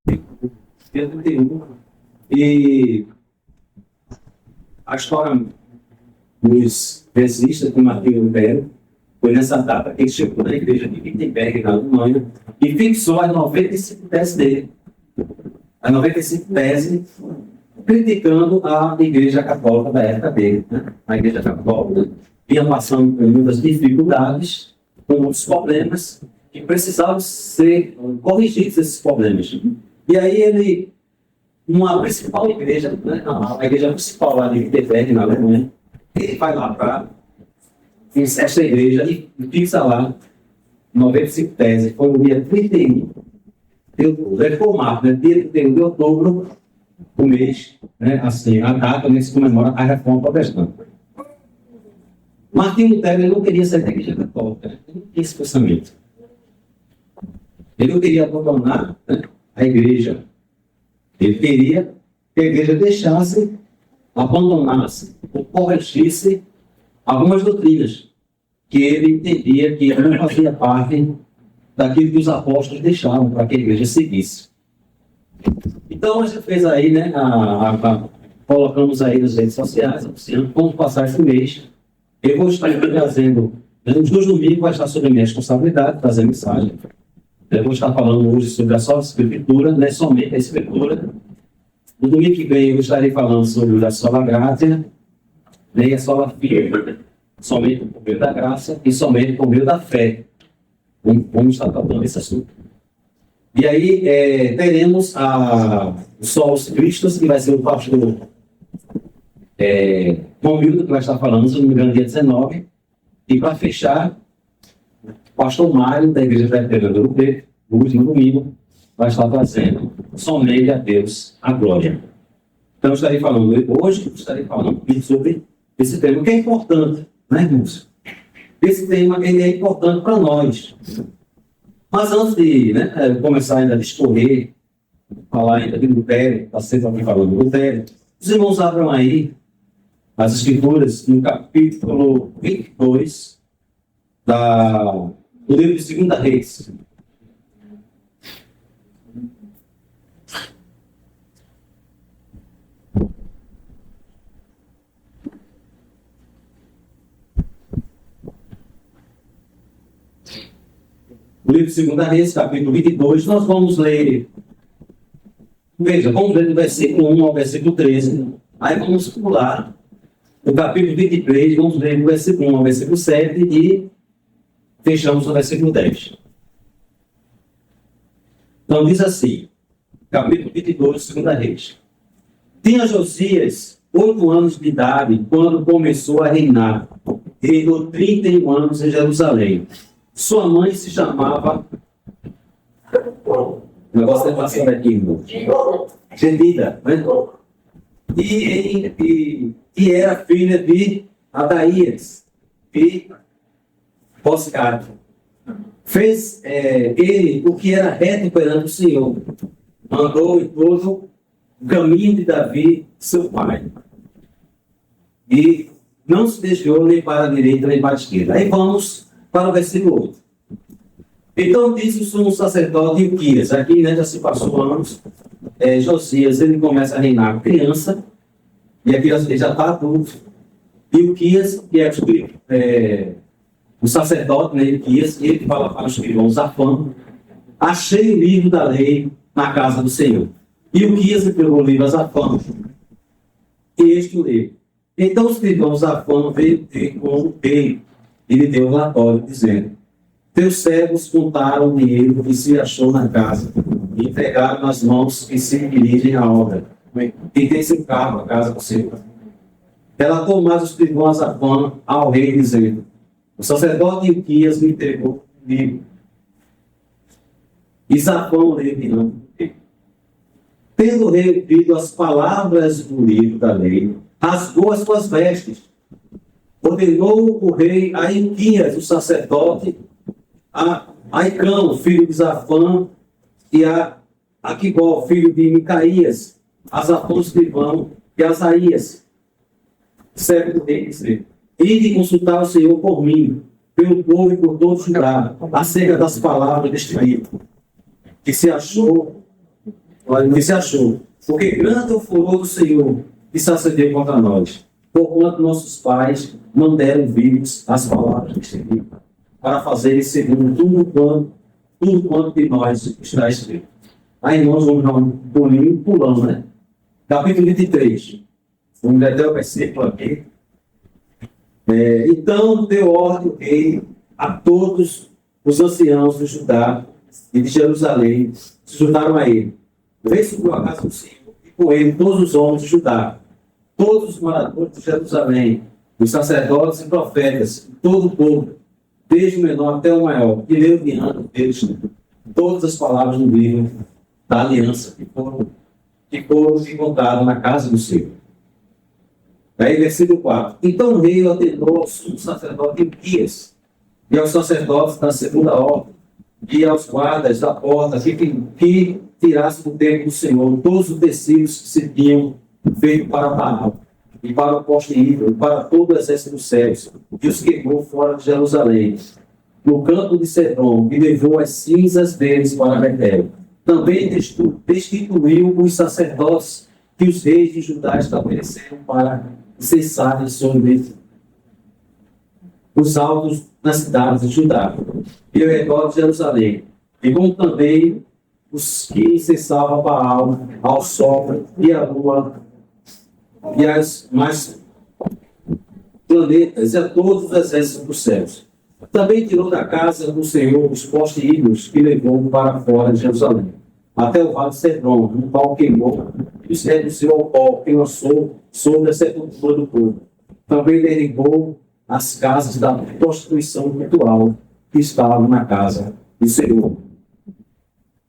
dia 31. E a história nos resiste com Martinho Lutero. Foi nessa data que ele chegou na igreja de Wittenberg, na Alemanha, e fixou as 95 teses dele. As 95 teses criticando a igreja católica da época dele. Né? A igreja católica vinha passando por muitas dificuldades, com muitos problemas, que precisavam ser corrigidos esses problemas. E aí ele, uma principal igreja, né? A igreja principal lá de Wittenberg, na Alemanha, ele vai lá para esta igreja e fixa lá 95 teses. Foi no dia 31 de outubro. Ele formado, né? Dia 31 de outubro, o mês, né? Assim, a data onde se comemora a reforma protestante. Martinho Lutero ele não queria sair da igreja católica, né? Ele não tinha esse pensamento. Ele não queria abandonar, né, a igreja. Ele queria que a igreja deixasse, abandonasse ou corrigisse algumas doutrinas que ele entendia que não fazia parte daquilo que os apóstolos deixavam para que a igreja seguisse. Então a gente fez aí, né, colocamos aí nas redes sociais, vamos passar esse mês. Eu vou estar trazendo, nos 2 domingos vai estar sobre a minha responsabilidade, trazer mensagem. Eu vou estar falando hoje sobre a só escritura, não é somente a escritura. No domingo que vem eu estarei falando sobre a sola gratia, nem a sola fide, somente por meio da graça e somente por meio da fé. Vamos estar tratando esse assunto. E aí teremos o Solos Cristos, que vai ser o pastor Romildo, que vai estar falando, se não me engano, dia 19. E para fechar, o pastor Mário, da Igreja Presbiteriana do Ouro Preto, no último domingo, vai estar trazendo somente a Deus a glória. Então, estarei falando hoje, sobre esse tema, que é importante, né, irmãos? Esse tema ele é importante para nós. Mas antes de, né, começar ainda a discorrer, falar ainda de Lutero, está sempre aqui falando de Lutero, os irmãos abram aí as Escrituras no capítulo 22 do livro de 2 Reis. O livro de 2 Reis, capítulo 22, nós vamos ler. Veja, vamos ler do versículo 1 ao versículo 13. Aí vamos pular o capítulo 23, vamos ler do versículo 1 ao versículo 7 e fechamos no versículo 10. Então diz assim, capítulo 22, 2 Reis. Tinha Josias 8 anos de idade quando começou a reinar. Reinou 31 anos em Jerusalém. Sua mãe se chamava... O negócio é passando aqui, irmão. Gedida, né? E era filha de Adaías e Boscate. Fez ele o que era reto perante o Senhor. Andou em todo o caminho de Davi, seu pai. E não se desviou nem para a direita nem para a esquerda. Aí vamos para o versículo 8. Então disse o sumo sacerdote Ilquias, aqui, né, já se passou anos, Josias, ele começa a reinar criança, e aqui ele já está adulto. Ilquias, que é o sacerdote, né, Ilquias, ele fala para os irmãos Zafã, achei o livro da lei na casa do Senhor. Ilquias entregou o livro a Zafã, e este o leu. Então os irmãos Zafã veio ter com o rei, e lhe deu um relatório, dizendo: teus servos contaram o dinheiro que se achou na casa e entregaram nas mãos que se dirigem à obra. E tem seu carro, a casa do Senhor. Relatou mais os escrivãos a Zafã ao rei, dizendo: o sacerdote Ilquias me entregou o livro. E Zafã leu diante do rei. Tendo o rei ouvido as palavras do livro da lei, rasgou as suas vestes. Ordenou o rei a Ilquias, o sacerdote, a Aicão, filho de Zafã, e a Aquibol, filho de Micaías, a Zafã, escrivão, e a Asaías, servo do rei, dizer: ide consultar o Senhor por mim, pelo povo e por todo Judá, acerca das palavras deste livro, que se achou que se achou. Porque grande é o furor do Senhor que se acendeu contra nós, porquanto nossos pais não deram vivos às palavras que escrevi, para fazerem segundo tudo quanto de nós está escrito. Aí nós vamos dar um pulinho, pulando, né? Capítulo 23. Vamos ler até o versículo aqui. Então deu ordem o rei a todos os anciãos de Judá e de Jerusalém, se juntaram a ele. Veio subiu a casa do Senhor, e com ele todos os homens de Judá, todos os moradores de Jerusalém, os sacerdotes e profetas, todo o povo, desde o menor até o maior, e leu diante deles todas as palavras do livro da aliança que foram encontradas na casa do Senhor. Aí, versículo 4. Então o rei ordenou ao sumo sacerdote Hilquias e aos sacerdotes da segunda ordem e aos guardas da porta que tirassem do templo do Senhor todos os tecidos que se tinham feito para Baal e para o poste ídolo, e para todo o exército dos céus, e os queimou fora de Jerusalém, no campo de Cedron, e levou as cinzas deles para Betel. Também destituiu os sacerdotes que os reis de Judá estabeleceram para cessarem sobre os altos nas cidades de Judá e ao redor de Jerusalém, e como também os que incessavam Baal, ao sol e à lua e as mais planetas e a todos os exércitos dos céus. Também tirou da casa do Senhor os postes ídolos que levou para fora de Jerusalém, até o vale de Cedron, no qual queimou, e os reduziu ao pó que lançou sobre a sepultura do povo. Também derribou as casas da prostituição ritual que estavam na casa do Senhor,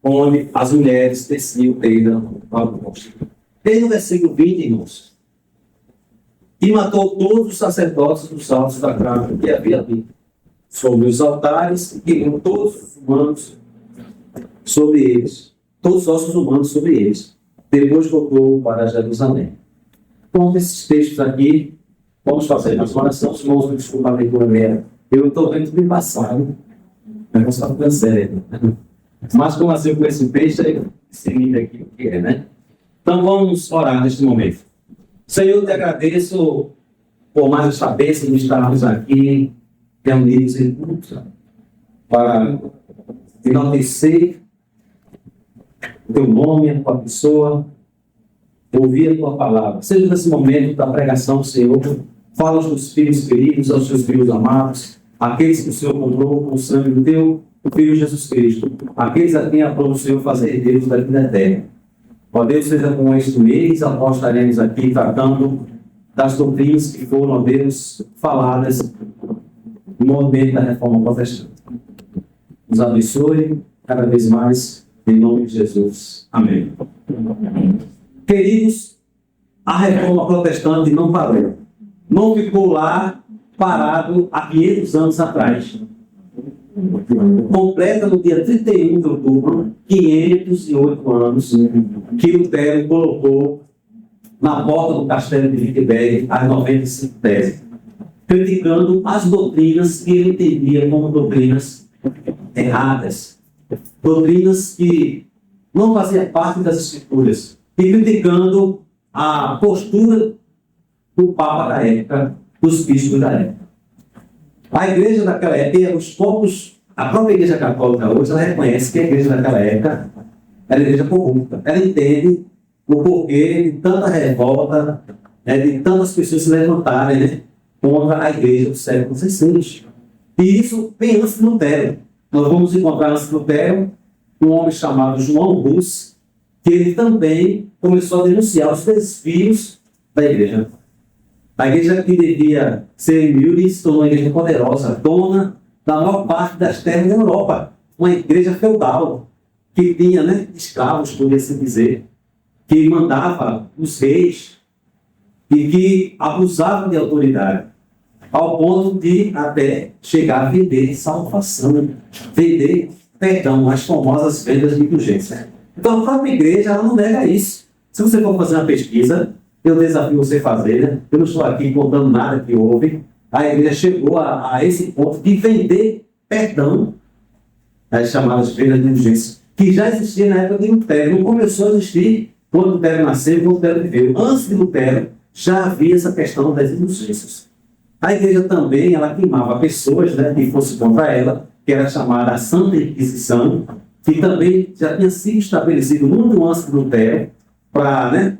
onde as mulheres teciam tenda para o poste. Desde o versículo 20, irmãos, e matou todos os sacerdotes dos altos da casa que havia ali, sobre os altares, e queimou todos os humanos sobre eles, todos os ossos humanos sobre eles. Depois voltou para Jerusalém. Com esses textos aqui, vamos fazer uma oração. Os irmãos me desculpem a leitura minha. Eu estou vendo tudo embaçado. O negócio está ficando sério. Mas como assim com esse texto, aí seguindo aqui o que é, né? Então vamos orar neste momento. Senhor, eu te agradeço por mais esta bênção de estarmos aqui, reunidos em culto, para enaltecer o teu nome, a tua pessoa, ouvir a tua palavra. Seja nesse momento da pregação, Senhor, fala aos teus filhos queridos, aos teus filhos amados, aqueles que o Senhor comprou com o sangue do teu Filho Jesus Cristo, aqueles a quem aprova o Senhor fazer Deus da vida eterna. Ó Deus, seja com este mês, após estaremos aqui tratando das doutrinas que foram, ó Deus, faladas no momento da reforma protestante. Nos abençoe cada vez mais, em nome de Jesus. Amém. Queridos, a reforma protestante não parou. Não ficou lá parado há 500 anos atrás. Completa no dia 31 de outubro, 508 anos, que Lutero colocou na porta do castelo de Wittenberg as 95 teses, criticando as doutrinas que ele entendia como doutrinas erradas, doutrinas que não faziam parte das Escrituras, e criticando a postura do Papa da época, dos bispos da época. A igreja daquela época, a própria igreja católica hoje, ela reconhece que a igreja daquela época era a igreja corrupta. Ela entende o porquê de tanta revolta, de tantas pessoas se levantarem, contra a igreja do século XVI. E isso vem antes de Lutero. Nós vamos encontrar antes de Lutero um homem chamado João Hus, que ele também começou a denunciar os desvios da igreja. A igreja que devia ser humilde se tornou uma igreja poderosa, dona da maior parte das terras da Europa. Uma igreja feudal, que tinha escravos, podia-se dizer, que mandava os reis e que abusava de autoridade, ao ponto de até chegar a vender salvação, vender, perdão, as famosas vendas de indulgência. Então a própria igreja ela não nega isso. Se você for fazer uma pesquisa, eu desafio você a fazer, eu não estou aqui contando nada que houve, a igreja chegou a esse ponto de vender perdão, as chamadas vendas de indulgência. que já existia na época de Lutero. Não começou a existir quando Lutero nasceu, quando Lutero viveu. Antes de Lutero, já havia essa questão das indulgências. A igreja também, ela queimava pessoas, né, que fossem contra ela, que era chamada a Santa Inquisição, que também já tinha sido estabelecido muito antes de Lutero, para, né,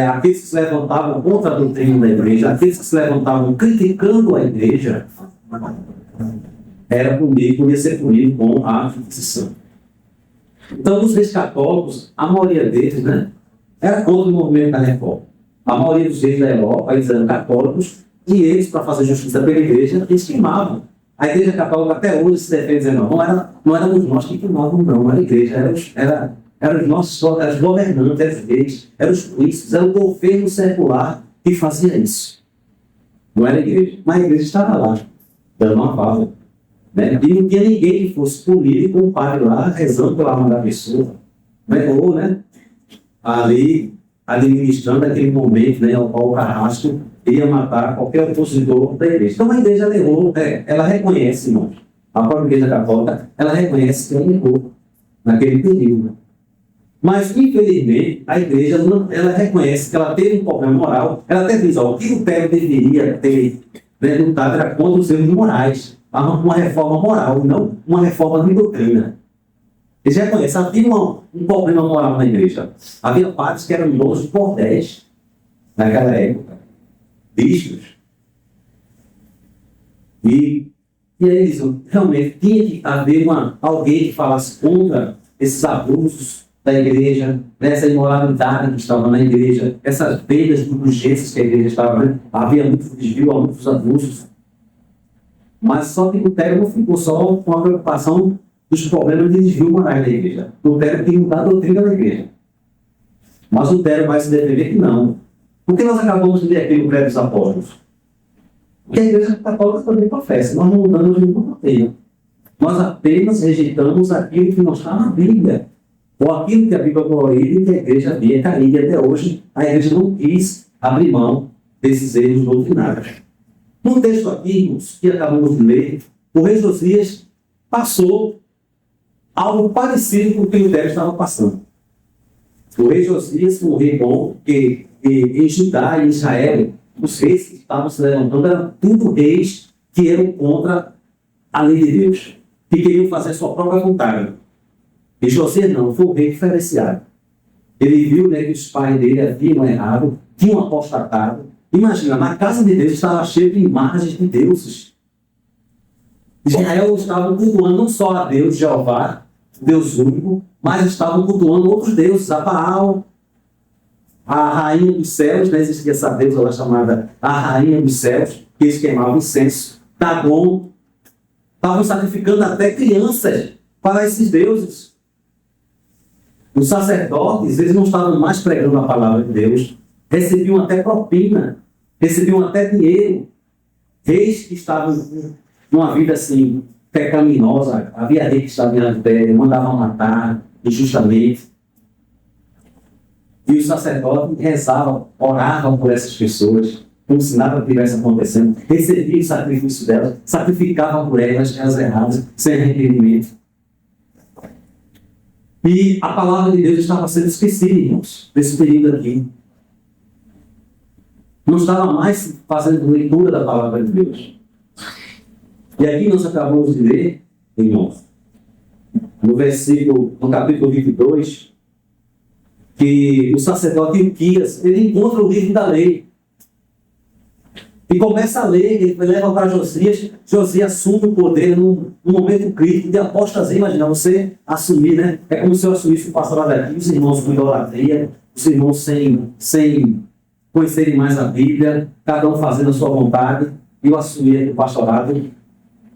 aqueles que se levantavam contra a doutrina da igreja, aqueles que se levantavam criticando a igreja, podia ser punido com a Inquisição. Então, os reis católicos, a maioria deles, né, era contra o movimento da reforma. A maioria dos reis da Europa, eles eram católicos, e eles, para fazer justiça pela igreja, eles queimavam. A igreja católica até hoje se defende dizendo, não éramos nós que queimavam, não, era a igreja, eram os nossos eram os governantes, eram os reis, eram os príncipes, era o governo secular que fazia isso. Não era a igreja, mas a igreja estava lá, dando uma fala. Né? E não tinha ninguém que fosse punido com o padre lá, rezando pela alma da pessoa. Ou, né? Ali, administrando aquele momento, né, ao qual o carrasco ia matar qualquer opositor da igreja. Então a igreja levou, ela reconhece, irmãos, a própria igreja católica, ela reconhece que ela levou naquele período. Mas, infelizmente, a igreja ela reconhece que ela teve um problema moral, ela até diz, o que o Lutero deveria ter, né, lutado era contra os erros morais, uma reforma moral, não uma reforma de doutrina. Eles reconhecem, havia um problema moral na igreja. Havia padres que eram donos de bordéis naquela época. Bispos. E aí eles realmente tinha que haver alguém que falasse contra esses abusos da igreja, essa imoralidade que estava na igreja, essas perdas de indulgências que a igreja estava, né? Havia muito desvio, muitos abusos. Mas só que Lutero não ficou só com a preocupação dos problemas de desvio morais da igreja. Lutero queria mudar a doutrina da igreja. Mas Lutero vai se defender que não. Por que nós acabamos de ler aqui no Credo dos Apóstolos? Porque a igreja católica também professa. Nós não mudamos nenhuma doutrina. Nós apenas rejeitamos aquilo que não está na Bíblia. Ou aquilo que a Bíblia proíbe e que a igreja havia caído. E até hoje a igreja não quis abrir mão desses erros doutrinários. No texto aqui, que acabamos de ler, o rei Josias passou algo parecido com o que Lutero estava passando. O rei Josias foi um rei bom, porque em Judá e em Israel, os reis que estavam se levantando eram tudo reis que eram contra a lei de Deus, que queriam fazer sua própria vontade. E Josias não, foi um rei diferenciado. Ele viu, né, que os pais dele haviam errado, tinham apostatado. Imagina, na casa de Deus estava cheio de imagens de deuses. Israel estava cultuando não só a Deus, Jeová, Deus único, mas estavam cultuando outros deuses, a Baal, a rainha dos céus, né? Existia essa deusa lá chamada a rainha dos céus, que eles queimavam incenso, Dagon. Estavam sacrificando até crianças para esses deuses. Os sacerdotes, eles não estavam mais pregando a palavra de Deus, recebiam até propina, recebiam até dinheiro. Reis que estavam numa vida assim, pecaminosa, havia reis que estavam em adultério, mandavam matar injustamente. E os sacerdotes rezavam, oravam por essas pessoas, como se nada estivesse acontecendo, recebiam o sacrifício delas, sacrificavam por elas, elas erradas, sem arrependimento. E a palavra de Deus estava sendo esquecida, irmãos, nesse período aqui. Não estava mais fazendo leitura da palavra de Deus. E aqui nós acabamos de ler, irmãos, no capítulo 22, que o sacerdote Ilquias, ele encontra o livro da lei. E começa a ler, ele leva para Josias, Josias assume o poder num momento crítico de apostasia. Imagina, você assumir, né? É como se eu assumisse o pastorado aqui, os irmãos com idolatria, os irmãos sem conhecerem mais a Bíblia, cada um fazendo a sua vontade, e eu assumi o pastorado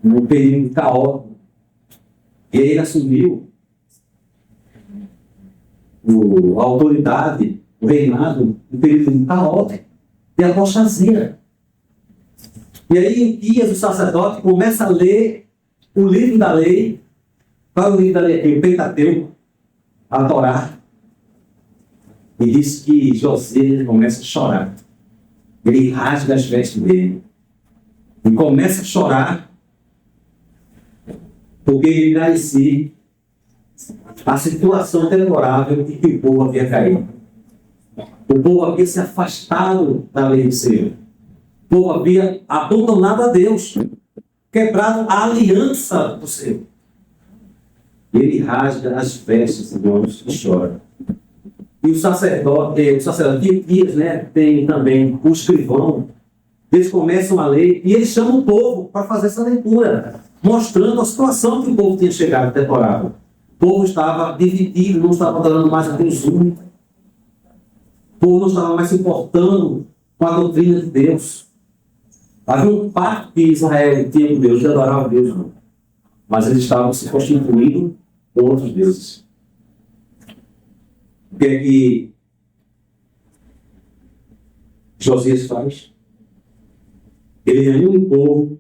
num período caótico. E ele assumiu a autoridade, o reinado, no período caótico de apostasia. E aí, Ilquias, o sacerdote, começa a ler o livro da lei. Qual é o livro da lei aqui? O Pentateuco, a Torá. E diz que Josias começa a chorar. Ele rasga as vestes dele. E começa a chorar porque ele merecia a situação deplorável em que o povo havia caído. O povo havia se afastado da lei do Senhor. O povo havia abandonado a Deus, quebrado a aliança do Senhor. E ele rasga as vestes, irmãos, e chora. E o sacerdote Ilquias, né, tem também o escrivão. Eles começam a ler e eles chamam o povo para fazer essa leitura, mostrando a situação que o povo tinha chegado deplorável. O povo estava dividido, não estava adorando mais a Deus único. O povo não estava mais se importando com a doutrina de Deus. Havia um pacto que Israel tinha com Deus, de adorar a Deus, não. Mas eles estavam se constituindo com outros deuses. O que é que Josias faz? Ele reúne o povo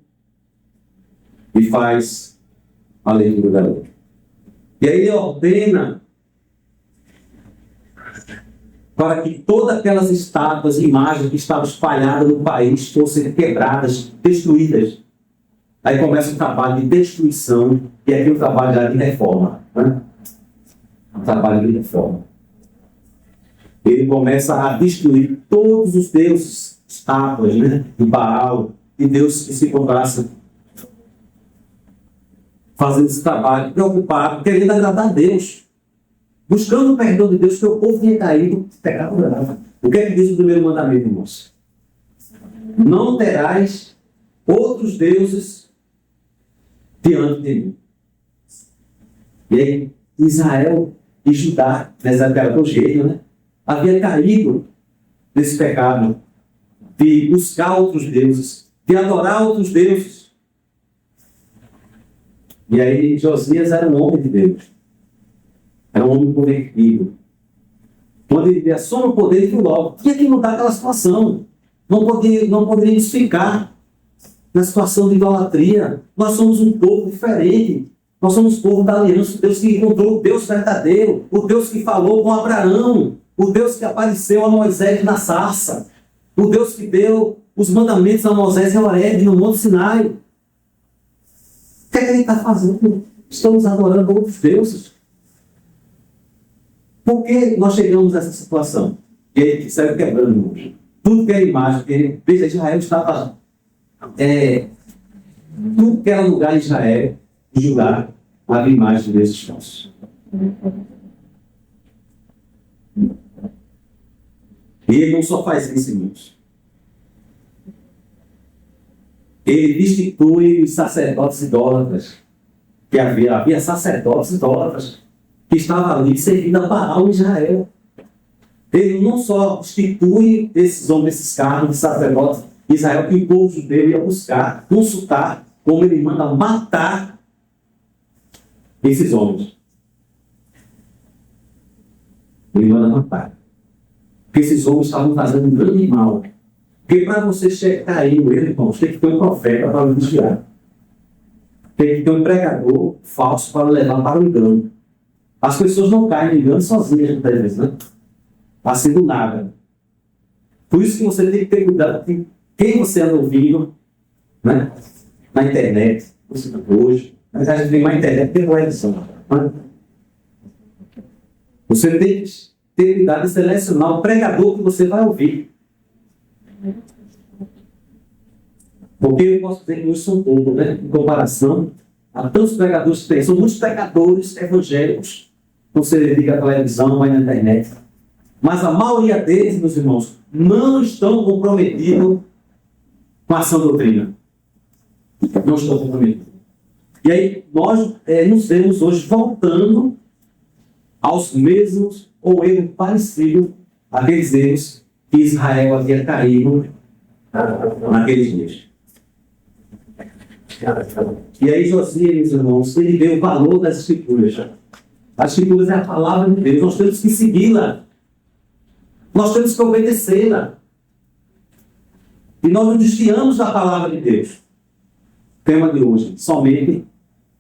e faz a leitura da lei. E aí ele ordena para que todas aquelas estátuas e imagens que estavam espalhadas no país fossem quebradas, destruídas. Aí começa um trabalho de destruição, e aqui o trabalho de reforma. Né? Um trabalho de reforma. Ele começa a destruir todos os deuses, estátuas, né, de Baal, e Deus que se encontrasse fazendo esse trabalho, preocupado, querendo agradar a Deus, buscando o perdão de Deus, que o povo tinha caído, pecado grave. O que é que diz o primeiro mandamento, irmãos? Não terás outros deuses diante de mim. E aí, Israel e Judá, nessa época do jeito, né? Havia caído nesse pecado de buscar outros deuses, de adorar outros deuses. E aí Josias era um homem de Deus. Era um homem convertido. Quando ele via só no poder, ele viu logo. Tinha que mudar aquela situação. Não poderíamos ficar na situação de idolatria. Nós somos um povo diferente. Nós somos povo da aliança, o Deus que encontrou o Deus verdadeiro, o Deus que falou com Abraão, o Deus que apareceu a Moisés na sarça, o Deus que deu os mandamentos a Moisés e a Horebe no Monte Sinai. O que é que ele está fazendo? Estamos adorando outros deuses. Por que nós chegamos a essa situação? E aí saiu quebrando o mundo. Tudo que era imagem, veja, Israel estava... tudo que era lugar de Israel, de Judá, havia imagem desses falsos. E ele não só faz isso, irmãos. Ele destitui os sacerdotes idólatras. Que havia sacerdotes idólatras que estavam ali servindo a Baal em Israel. Ele não só destitui esses homens, esses cargos de sacerdotes de Israel, que o povo judeu ia buscar, consultar, como ele manda matar esses homens. Ele manda matar. Porque esses homens estavam fazendo um grande mal. Porque para você chegar aí, irmãos, tem que ter um profeta para o vigiar. Tem que ter um pregador falso para levar para o engano. As pessoas não caem no engano sozinhas, muitas vezes, né? Assim do nada. Por isso que você tem que ter cuidado com quem você anda ouvindo, né? Na internet, hoje. Mas a gente tem uma internet pela edição. Né? Você tem que ter cuidado de selecionar o pregador que você vai ouvir. Porque eu posso dizer que hoje são poucos, né? Em comparação a tantos pregadores que tem. São muitos pregadores evangélicos. Você liga a televisão, vai na internet. Mas a maioria deles, meus irmãos, não estão comprometidos com a sã doutrina. Não estão comprometidos. E aí, nós nos vemos hoje voltando aos mesmos ou erro parecido àqueles erros que Israel havia caído naqueles dias. E aí Josias, meus irmãos, ele vê o valor das Escrituras. As Escrituras é a palavra de Deus. Nós temos que segui-la. Nós temos que obedecê-la. E nós nos desviamos da palavra de Deus. Tema de hoje, somente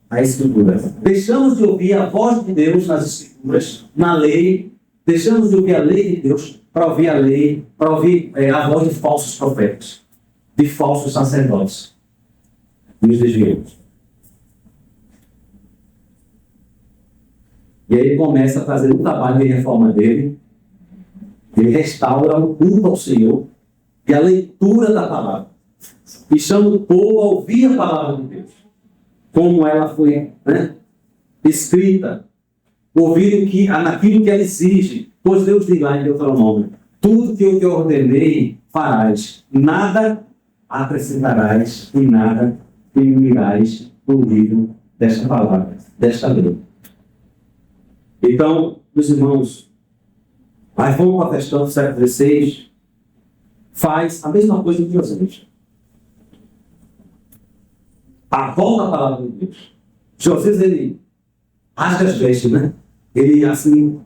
a Escritura. Deixamos de ouvir a voz de Deus nas Escrituras, na lei. Deixamos de ouvir a lei de Deus para ouvir a lei, para ouvir a voz de falsos profetas, de falsos sacerdotes. Nos desviamos. E aí ele começa a fazer o trabalho de reforma dele. Ele restaura o culto ao Senhor e a leitura da palavra. E chama o povo a ouvir a palavra de Deus. Como ela foi, né, escrita. Ouvir naquilo que ela exige. Pois Deus diz lá em Deuteronômio: tudo que eu te ordenei farás. Nada acrescentarás e nada diminuirás no livro desta palavra, desta lei. Então, meus irmãos, a reforma protestante do século XVI faz a mesma coisa que Josias. A volta à palavra de Deus. Josias, ele rasga as vestes, né? Ele, assim,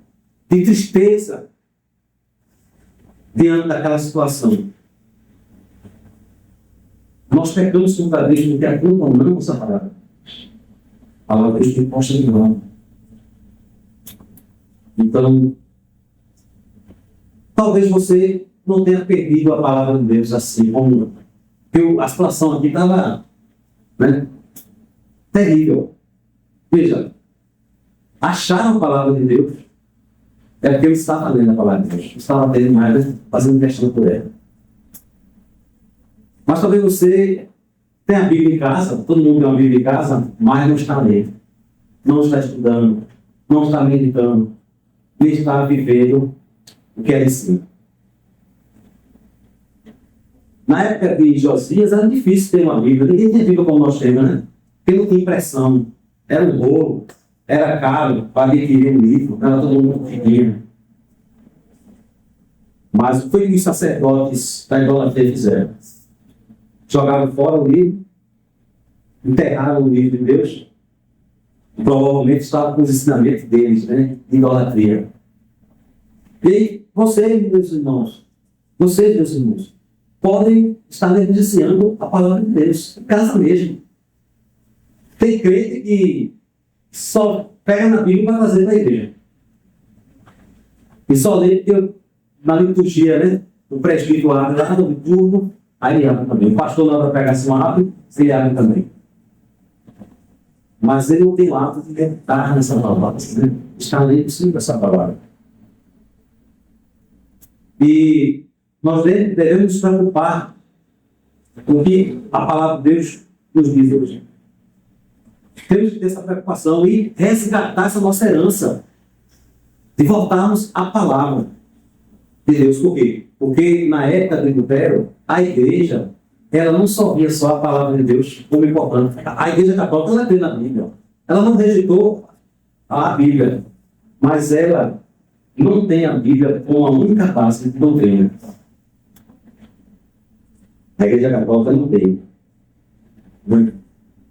de tristeza diante daquela situação. Nós pecamos contra Deus porque abandonamos a palavra. A palavra de Deus tem posta de mão. Então, talvez você não tenha perdido a palavra de Deus assim, como a situação aqui estava, né, terrível. Veja, acharam a palavra de Deus, é porque eu estava lendo a palavra de Deus, eu estava tendo mais, fazendo questão por ela. Mas talvez você tenha a Bíblia em casa, todo mundo tem uma Bíblia em casa, mas não está lendo, não está estudando, não está meditando, nem está vivendo o que ela ensina. Na época de Josias era difícil ter uma Bíblia, ninguém tinha Bíblia como nós temos, né? Porque não tinha impressão, era um rolo, era caro para adquirir um livro, não era todo mundo pequeno. Mas o que os sacerdotes da idolatria fizeram? Jogaram fora o livro, enterraram o livro de Deus, e provavelmente estava com os ensinamentos deles, né, de idolatria. E vocês, meus irmãos, podem estar negligenciando a palavra de Deus, em casa mesmo. Tem crente que só pega na Bíblia para trazer para a igreja. E só lê na liturgia, né? O presbítero abre lá no turno, aí ele abre também. O pastor na hora da pregação abre, ele abre também. Mas ele não tem o hábito de meditar nessa palavra, né? Está lendo sempre essa palavra. E nós devemos nos preocupar com o que a palavra de Deus nos diz hoje. Temos que ter essa preocupação e resgatar essa nossa herança de voltarmos à palavra de Deus. Por quê? Porque na época de Lutero, a igreja, ela não só via só a palavra de Deus como importante. A igreja católica, ela crê na Bíblia. Ela não rejeitou a Bíblia, mas ela não tem a Bíblia como a única base de doutrina. A igreja católica não tem.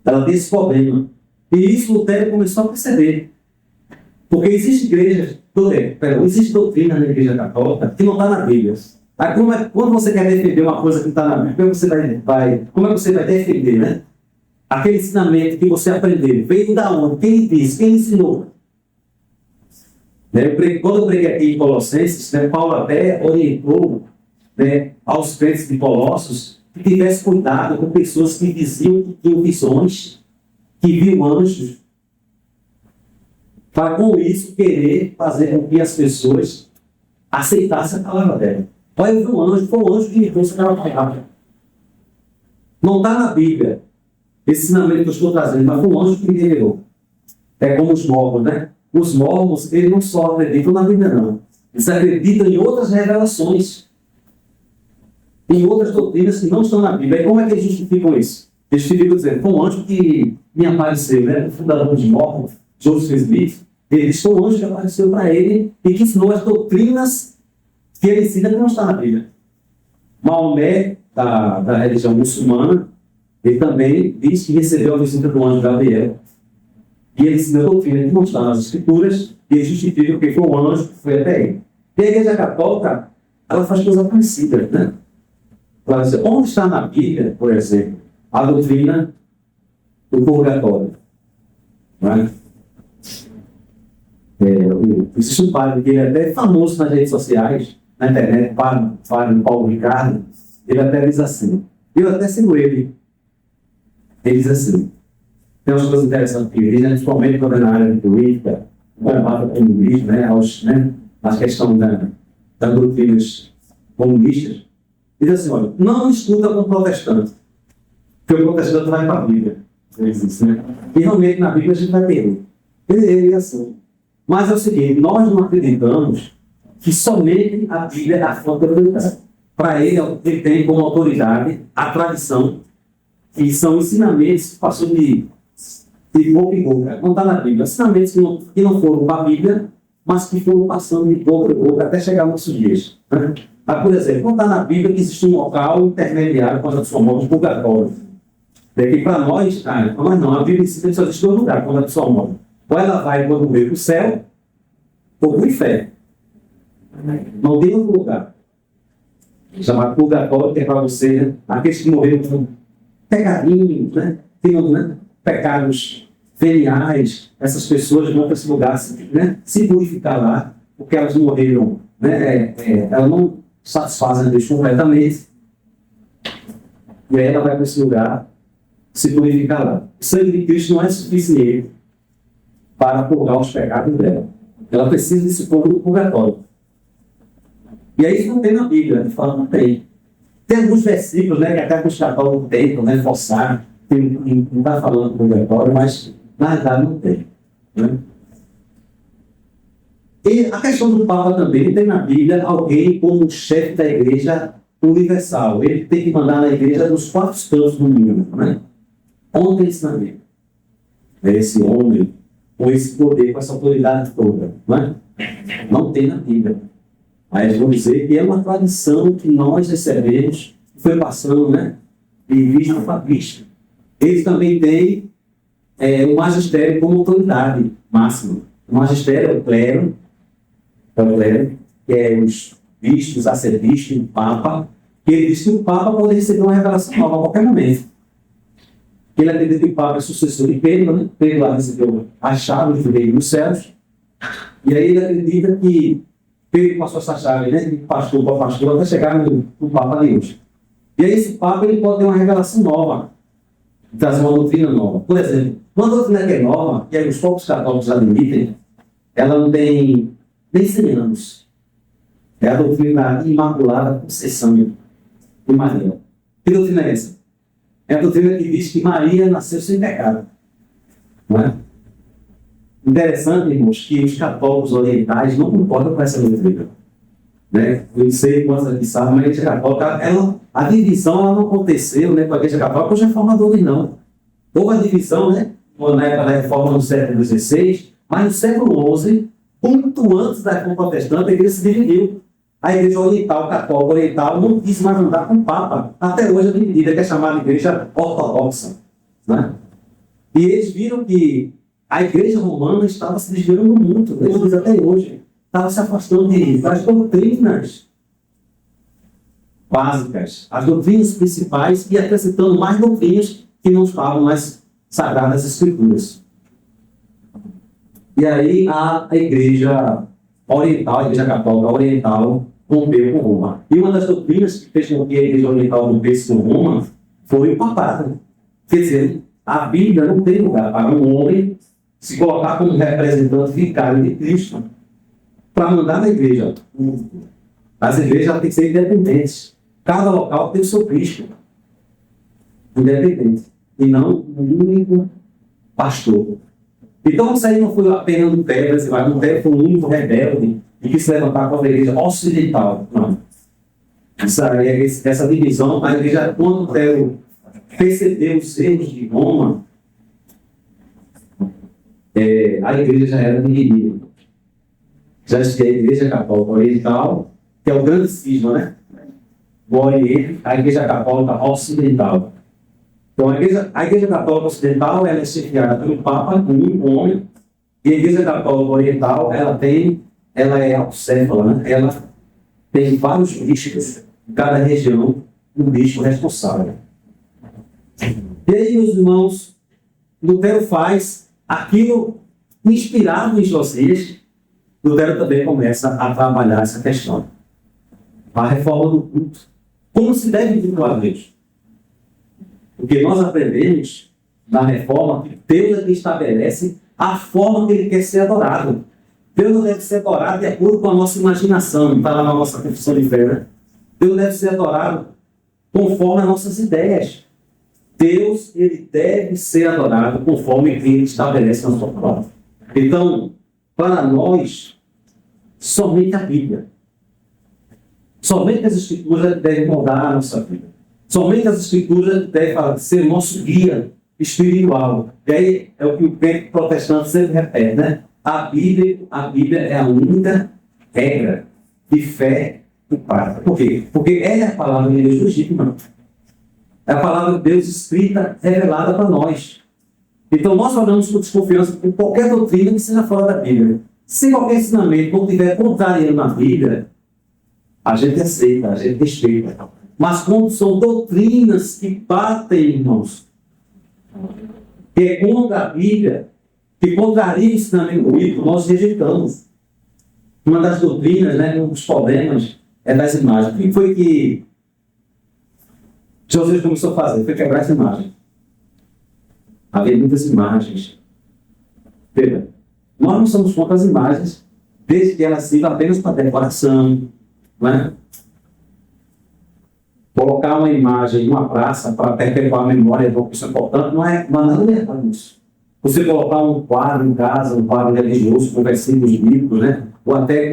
Ela tem esse problema. E isso Lutero começou a perceber. Porque existe doutrina na igreja católica que não está na Bíblia. Aí, quando você quer defender uma coisa que não está na Bíblia, como é que você vai defender, né? Aquele ensinamento que você aprendeu, veio da onde? Quem disse? Quem ensinou? Quando eu preguei aqui em Colossenses, Paulo até orientou, aos crentes de Colossos que tivesse cuidado com pessoas que diziam que tinham visões, que viam anjos, para com isso querer fazer com que as pessoas aceitassem a palavra dela. Olha, eu vi um anjo, foi um anjo que me trouxe aquela palavra. Não está na Bíblia esse ensinamento que eu estou trazendo, mas foi um anjo que me revelou. É como os mormons, né? Os mormons, eles não só acreditam na Bíblia, não. Eles acreditam em outras revelações, em outras doutrinas que não estão na Bíblia. E como é que eles justificam isso? Eles justificam dizendo, foi um anjo que me apareceu, né? O fundador de Mormon, Joseph Smith, ele disse, foi um anjo que apareceu para ele e que ensinou as doutrinas que ele ensina que não está na Bíblia. Maomé, da religião muçulmana, ele também diz que recebeu a visita do anjo Gabriel. E ele ensina a doutrina que não está nas Escrituras, e ele justifica porque foi um anjo que foi até ele. E a igreja católica, ela faz coisas parecidas, né? Ela diz, onde está na Bíblia, por exemplo, a doutrina do purgatório? Não é? Existe um padre que é até famoso nas redes sociais, na internet, padre Paulo Ricardo, ele até diz assim, eu até sigo ele diz assim, tem umas coisas interessantes que ele diz, principalmente quando é na área de política, combate ao comunismo, às questões das doutrinas comunistas, diz assim, olha, não estuda com o protestante, porque o protestante vai para a Bíblia. E realmente na Bíblia a gente vai ter ele é assim. Mas é o seguinte, nós não acreditamos que somente a Bíblia é a fonte da verdade. Para ele tem como autoridade a tradição, que são ensinamentos que passam de boca em boca. Não está na Bíblia. Ensinamentos que não foram para a Bíblia, mas que foram passando de boca em boca até chegar aos nossos dias. Por exemplo, não está na Bíblia que existe um local intermediário quando a pessoa morre, um purgatório. Daqui para nós, mas não, a Bíblia ensina que só existe dois lugares quando a pessoa morre. Ou ela vai quando morrer para o céu, ou para o inferno. Não tem outro lugar. Chamado purgatório, que é para você, aqueles que morreram com pecadinhos, tem pecados veniais, essas pessoas vão para esse lugar se purificar lá, porque elas morreram, elas não satisfazem a Deus completamente, e aí ela vai para esse lugar se purificar lá. O sangue de Cristo não é suficiente para purgar os pecados dela. Ela precisa desse povo do purgatório. E aí isso não tem na Bíblia, ele fala, não tem. Tem alguns versículos, que até os católicos tentam, forçar, não está falando do purgatório, mas na verdade não tem. E a questão do Papa também, tem na Bíblia alguém como chefe da igreja universal. Ele tem que mandar na igreja nos 4 cantos do mundo. Onde tem isso na Bíblia? É esse homem, com esse poder, com essa autoridade toda. Não tem na Bíblia. Mas vamos dizer que é uma tradição que nós recebemos, que foi passando, de vista para vista. Eles também têm o magistério como autoridade máxima. O magistério é o clero, que é os bispos, arcebispos, o Papa, que ele diz que o Papa pode receber uma revelação nova a qualquer momento. Ele acredita que o Papa é sucessor de Pedro, Pedro lá recebeu as chaves do reino dos céus, e aí ele acredita que Pedro passou essa chave, de pastor para pastor, até chegar no Papa de hoje. E aí esse Papa ele pode ter uma revelação nova, trazer uma doutrina nova. Por exemplo, uma doutrina que é nova, que aí os poucos católicos admitem, ela não tem nem 100 anos. É a doutrina Imaculada Conceição de Maria. Que doutrina é essa? É a doutrina que diz que Maria nasceu sem pecado. Não é? Interessante, irmãos, que os católicos orientais não concordam com essa doutrina. Eu não sei quantos aqui sabem, mas a Igreja Católica, a divisão ela não aconteceu com a Igreja Católica com os reformadores, não. Houve a divisão, na época da reforma no século XVI, mas no século XI, muito antes da reforma protestante, a Igreja se dividiu. A Igreja Oriental, Católica Oriental, não quis mais andar com o Papa. Até hoje é dividida, que é chamada Igreja Ortodoxa. E eles viram que a Igreja Romana estava se desviando muito, eles até hoje. Estava se afastando das doutrinas básicas, as doutrinas principais, e acrescentando mais doutrinas que não estavam nas Sagradas Escrituras. E aí a Igreja Oriental, a Igreja Católica Oriental, rompeu com Roma. E uma das doutrinas que fez com que a Igreja Oriental rompesse com Roma foi o papado. Quer dizer, a Bíblia não tem lugar para um homem se colocar como representante vicário de Cristo para mandar na igreja. As igrejas têm que ser independentes. Cada local tem o seu Cristo. Independente. E não um único pastor. Então isso aí não foi apenas do Lutero, mas Lutero foi um único rebelde e quis se levantar contra a igreja ocidental. Não. Essa divisão, a igreja, quando Lutero percebeu os erros de Roma, a igreja já era dividida. Já existia a Igreja Católica Oriental, que é o grande cisma, do Oriente, a Igreja Católica Ocidental. Então, a Igreja Católica Ocidental ela é chefiada pelo Papa, um homem, e a Igreja Católica Oriental ela é auxéfala, ela tem vários bispos, em cada região, um bispo responsável. E aí, meus irmãos, Lutero faz aquilo inspirado em Josias. Lutero também começa a trabalhar essa questão. A reforma do culto. Como se deve cultuar a Deus? Porque nós aprendemos na reforma que Deus é quem estabelece a forma que ele quer ser adorado. Deus não deve ser adorado de acordo com a nossa imaginação, está lá na nossa confissão de fé, né? Deus deve ser adorado conforme as nossas ideias. Deus, ele deve ser adorado conforme ele estabelece na sua palavra. Então, para nós, somente a Bíblia. Somente as Escrituras devem moldar a nossa vida. Somente as Escrituras devem ser o nosso guia espiritual. E aí é o que o crente protestante sempre repete, né? A Bíblia é a única regra de fé e prática. Por quê? Porque ela é a palavra de Deus legítima. É a palavra de Deus escrita, revelada para nós. Então nós olhamos com desconfiança por qualquer doutrina que seja fora da Bíblia. Se qualquer ensinamento não estiver contrariando a Bíblia, a gente aceita, a gente respeita. Mas quando são doutrinas que batem, irmãos, que é contra a Bíblia, que contraria o ensinamento bíblico, nós rejeitamos. Uma das doutrinas, né, um dos problemas é das imagens. O que foi que Jesus começou a fazer? Foi quebrar essa imagem. Havia muitas imagens. Veja, nós não somos contra as imagens, desde que elas sirvam apenas para decoração, não é? Colocar uma imagem em uma praça para perpetuar a memória de uma pessoa importante não é nada errado nisso. Você colocar um quadro em casa, um quadro religioso com versículos bíblicos, né? Ou até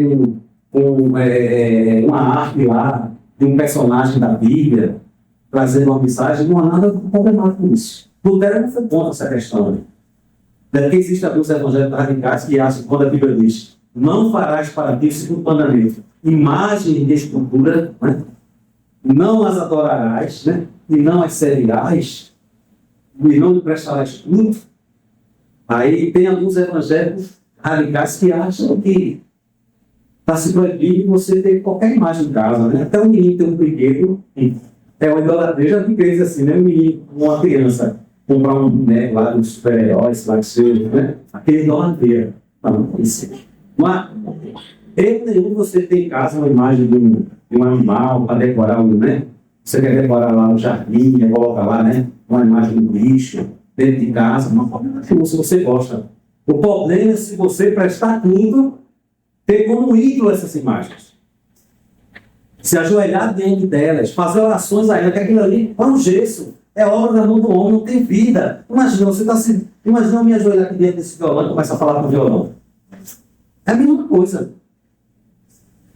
uma arte lá de um personagem da Bíblia, trazendo uma mensagem, não há nada problemático nisso. Lutero não foi contra essa questão. Né? Porque existem alguns evangélicos radicais que acham que quando a Bíblia diz não farás para ti o segundo mandamento, imagem de escultura, né? Não as adorarás, né? E não as servirás, e não lhe prestarás culto. Aí tem alguns evangélicos radicais que acham que está se proibindo você ter qualquer imagem em casa, né? Até o menino tem um brinquedo, é uma idolatria, já vi vezes assim, né? O menino, uma criança, comprar um boneco lá dos super-heróis, lá que seja, né? Aquele idolatria. Não, isso. Mas, erro nenhum você tem em casa uma imagem de um animal para decorar, né? Você quer decorar lá no jardim, coloca lá, né? Uma imagem do bicho dentro de casa, uma forma se você gosta. O problema é se você prestar culto, ter como ídolo essas imagens. Se ajoelhar diante delas, fazer orações a ela, que aquilo ali é um gesso, é obra da mão do homem, não tem vida. Imagina, você está se. Imagina eu me ajoelhar aqui dentro desse violão e começar a falar com o violão. É a mesma coisa.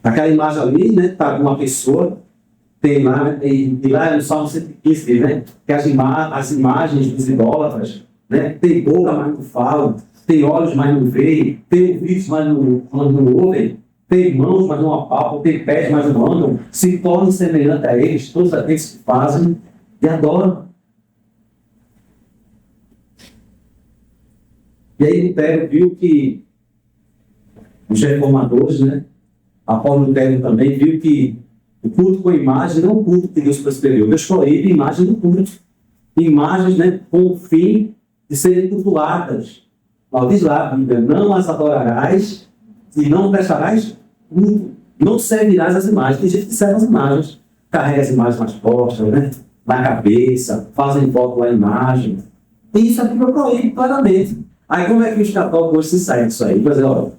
Aquela imagem ali, né, está com uma pessoa, tem lá, né, e lá no Salmo 115, né, que as imagens dos idólatras, né, tem boca, mas não falam, tem olhos, mas não veem, tem ouvidos, mas não ouvem, tem mãos, mas não apalpam, tem pés, mas não andam, se tornam semelhantes a eles, todos aqueles que fazem e adoram. E aí Lutero viu que os reformadores, né, Apolo Lutero também viu que o culto com a imagem não é um culto que Deus prescreveu. Deus proíbe imagem do culto. Imagens, né, com o fim de serem cultuadas. Diz lá a Bíblia, não as adorarás e não prestarás culto. Não servirás as imagens. Tem gente que serve as imagens. Carrega as imagens nas costas, né, na cabeça, fazem foto da imagem. E isso a Bíblia proíbe claramente. Aí como é que os católicos hoje se saem disso aí? Pois é, olha.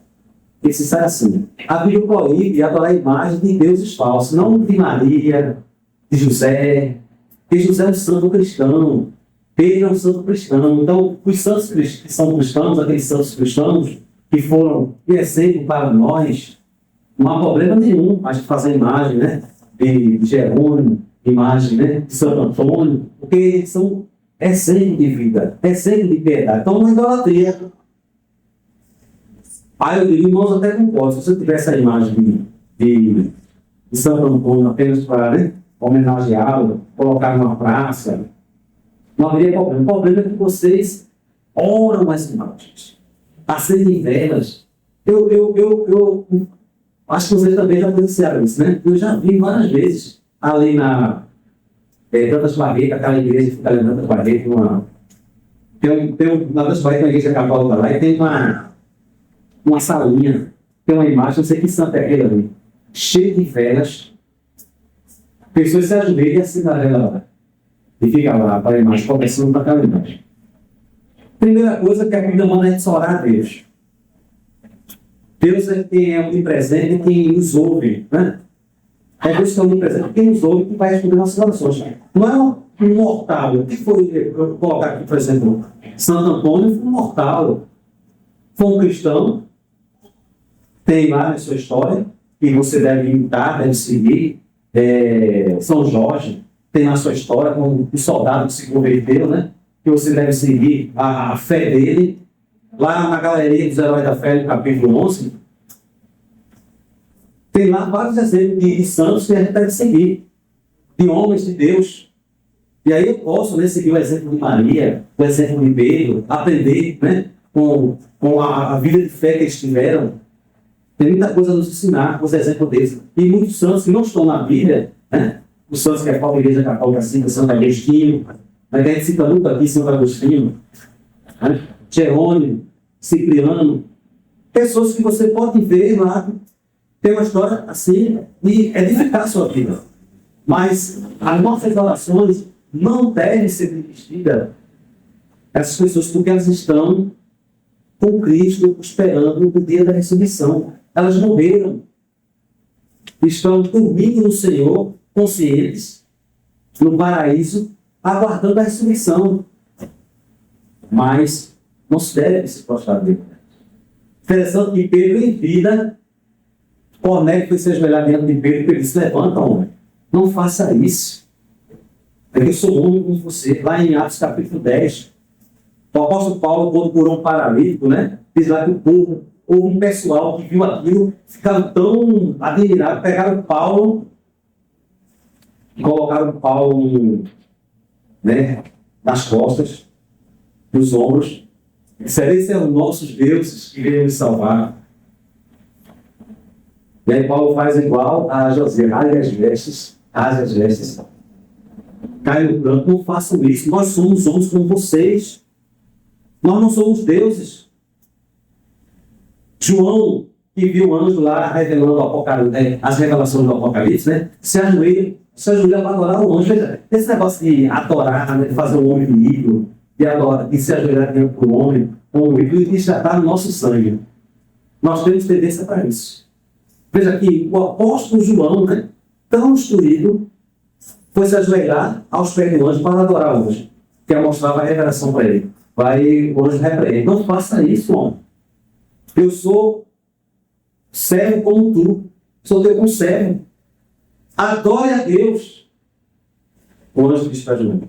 Que se sai assim, a Bíblia proíbe adorar a imagem de deuses falsos, não de Maria, de José, porque José é um santo cristão, Pedro é um santo cristão. Então, os santos que são cristãos, aqueles santos cristãos que foram exemplo para nós, não há problema nenhum a gente fazer imagem, né, de Jerônimo, imagem, né, de Santo Antônio, porque eles são exemplo de vida, exemplo de piedade. Então, não é idolatria. Aí eu digo, irmãos, até concordo. Se você tivesse a imagem de Santo Antônio apenas para, né, homenageá-lo, colocar numa praça, não haveria problema. O problema é que vocês oram as imagens, acendem velas. Eu acho que vocês também já presenciaram isso, né? Eu já vi várias vezes ali na Dantas Barreto, aquela igreja que fica ali na Dantas Barreto, na Dantas Barreto, uma igreja católica lá, e tem uma salinha, tem uma imagem, não sei que santo é aquele ali, cheia de velas, pessoas se ajoelham e acendem a vela lá, e fica lá para a imagem, começando para aquela imagem. Primeira coisa que a Bíblia manda a gente orar a Deus. Deus é quem é onipresente e quem nos ouve, né? É Deus que é onipresente, quem nos ouve, que vai responder nossas orações. Não é um mortal. O que foi, eu vou colocar aqui, por exemplo, Santo Antônio foi um mortal. Foi um cristão, tem lá na sua história, que você deve imitar, deve seguir. São Jorge tem na sua história, com um soldado que se converteu, né? Que você deve seguir a fé dele. Lá na Galeria dos Heróis da Fé, no capítulo 11, tem lá vários exemplos de santos que a gente deve seguir, de homens de Deus. E aí eu posso, né, seguir o exemplo de Maria, o exemplo de Pedro, aprender, né, com a vida de fé que eles tiveram. Tem muita coisa a nos ensinar com os exemplos deles. E muitos santos que não estão na Bíblia, né, os santos que a própria Igreja Católica cita, Santo Agostinho, mas a gente cita muito aqui Santo Agostinho, né, Jerônimo, Cipriano, pessoas que você pode ver lá, tem uma história assim, e edificar a sua vida. Mas as nossas orações não devem ser dirigidas a essas pessoas, porque elas estão com Cristo esperando o dia da ressurreição. Elas morreram. Estão dormindo no Senhor, conscientes, no paraíso, aguardando a ressurreição. Mas não se deve se prostrar dele. Interessante que Pedro, em vida, Cornélio foi se ajoelhar diante de Pedro e ele disse: levanta, homem, não faça isso. Porque eu sou homem como você. Lá em Atos capítulo 10, o apóstolo Paulo, quando curou um paralítico, né, diz lá que o povo, houve um pessoal que viu aquilo, ficaram tão admirados, pegaram Paulo e colocaram Paulo, né, nas costas, nos ombros. Esses são os nossos deuses que vêm nos salvar. E aí Paulo faz igual a José: rasgue as vestes, cai no pranto, não façam isso. Nós somos homens como vocês. Nós não somos deuses. João, que viu o anjo lá revelando as revelações do Apocalipse, né, se ajoelha para adorar o anjo. Esse negócio de adorar, né, de fazer um homem ídolo, e se ajoelhar diante do homem, isso já está no nosso sangue. Nós temos tendência para isso. Veja aqui, o apóstolo João, né, tão instruído, foi se ajoelhar aos pés do anjo para adorar o anjo, que mostrava a revelação para ele. Vai, o anjo repreende: não faça isso, homem. Eu sou servo como tu, sou teu conservo. Adore a Deus. O anjo disse para João.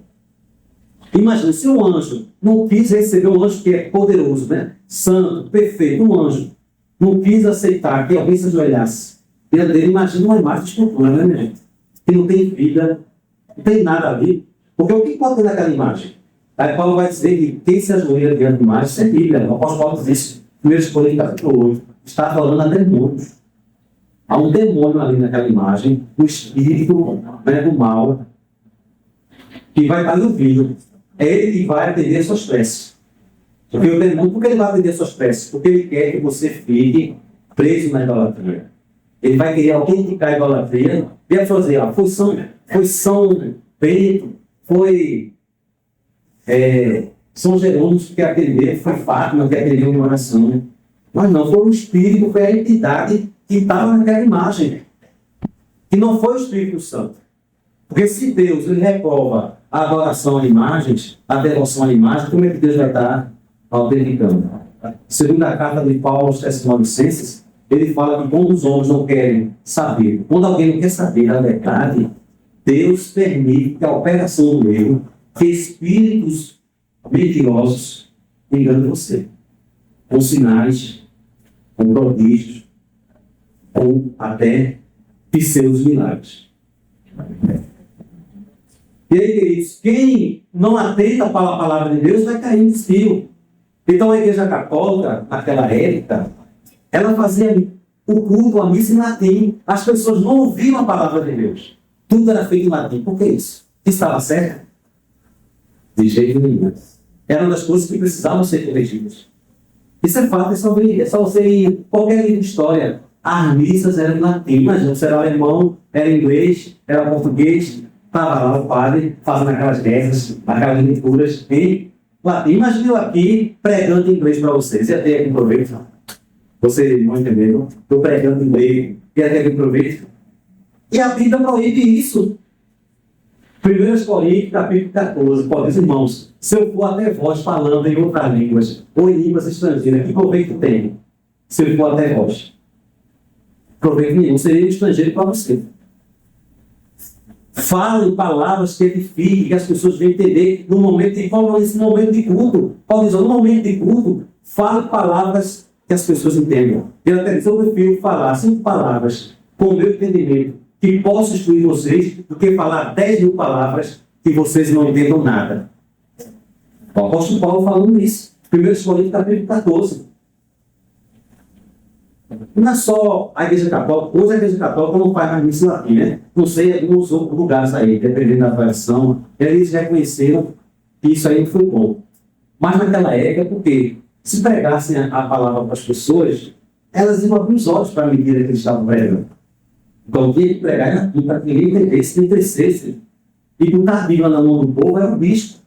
Imagina, se um anjo não quis receber, um anjo que é poderoso, né, santo, perfeito, um anjo não quis aceitar que alguém se ajoelhasse diante dele, imagina uma imagem de escultura, né, minha gente? Que não tem vida, não tem nada ali. Porque o que pode ter naquela imagem? Aí Paulo vai dizer que quem se ajoelha diante de imagem, isso é Bíblia. O apóstolo Paulo diz isso, 1 Coríntios capítulo 8, está adorando a demônios. Há um demônio ali naquela imagem, o espírito, né, do mal, que vai estar no vídeo. É ele que vai atender as suas preces. Porque o demônio, por que ele vai atender as suas preces? Porque ele quer que você fique preso na idolatria. Ele vai querer autenticar a idolatria. E a pessoa dizer: foi São Bento, foi São Jerônimo que atendeu, foi Fátima que atendeu uma oração. Mas não, foi o Espírito, foi a entidade que estava naquela imagem. E não foi o Espírito Santo. Porque se Deus ele reprova a adoração a imagens, a devoção a imagens, como é que Deus vai estar autenticando? Segundo a carta de Paulo aos Tessalonicenses, ele fala que quando os homens não querem saber, quando alguém não quer saber a verdade, Deus permite que a operação do erro, que espíritos mentirosos enganem você, com sinais, com prodígios, com até pseudos milagres. E aí, queridos, quem não atenta para a palavra de Deus vai cair em desvio. Então a Igreja Católica, naquela época, ela fazia o culto, a missa em latim. As pessoas não ouviam a palavra de Deus. Tudo era feito em latim. Por que isso? Estava certo? De jeito nenhum. Era uma das coisas que precisavam ser corrigidas. Isso é fato, é só você ir qualquer livro de história. As missas eram em latim. Imagina, se era alemão, era inglês, era português. Estava lá o padre fazendo aquelas rezas, aquelas leituras em latim. Imagine eu aqui pregando inglês para vocês. Ia ter aqui proveito? Vocês não entenderam? Estou pregando inglês. Ia ter aqui proveito? E a Bíblia proíbe isso. 1 Coríntios, capítulo 14. Pô, meus irmãos, se eu for até vós falando em outras línguas, ou em línguas estrangeiras, que proveito tem? Se eu for até vós. Proveito nenhum, seria estrangeiro para você. Fale palavras que edifiquem, que as pessoas venham entender no momento de nesse momento de culto. Pode dizer, no momento de culto, fale palavras que as pessoas entendam. Eu até eu prefiro falar 5 palavras com o meu entendimento, que posso instruir vocês, do que falar 10.000 palavras que vocês não entendam nada. O apóstolo Paulo falando isso. 1 Coríntios capítulo 14. Não é só a Igreja Católica. Hoje a Igreja Católica não faz mais missa em latim, né? Não sei, alguns outros lugares aí, dependendo da versão, eles reconheceram que isso aí foi bom. Mas naquela época, porque se pregassem a palavra para as pessoas, elas iam abrir os olhos para a medida que eles estavam pregando. Então, tinha que pregar em latim para que ninguém entendesse, nem crescesse. E botar a Bíblia na mão do povo era o bispo.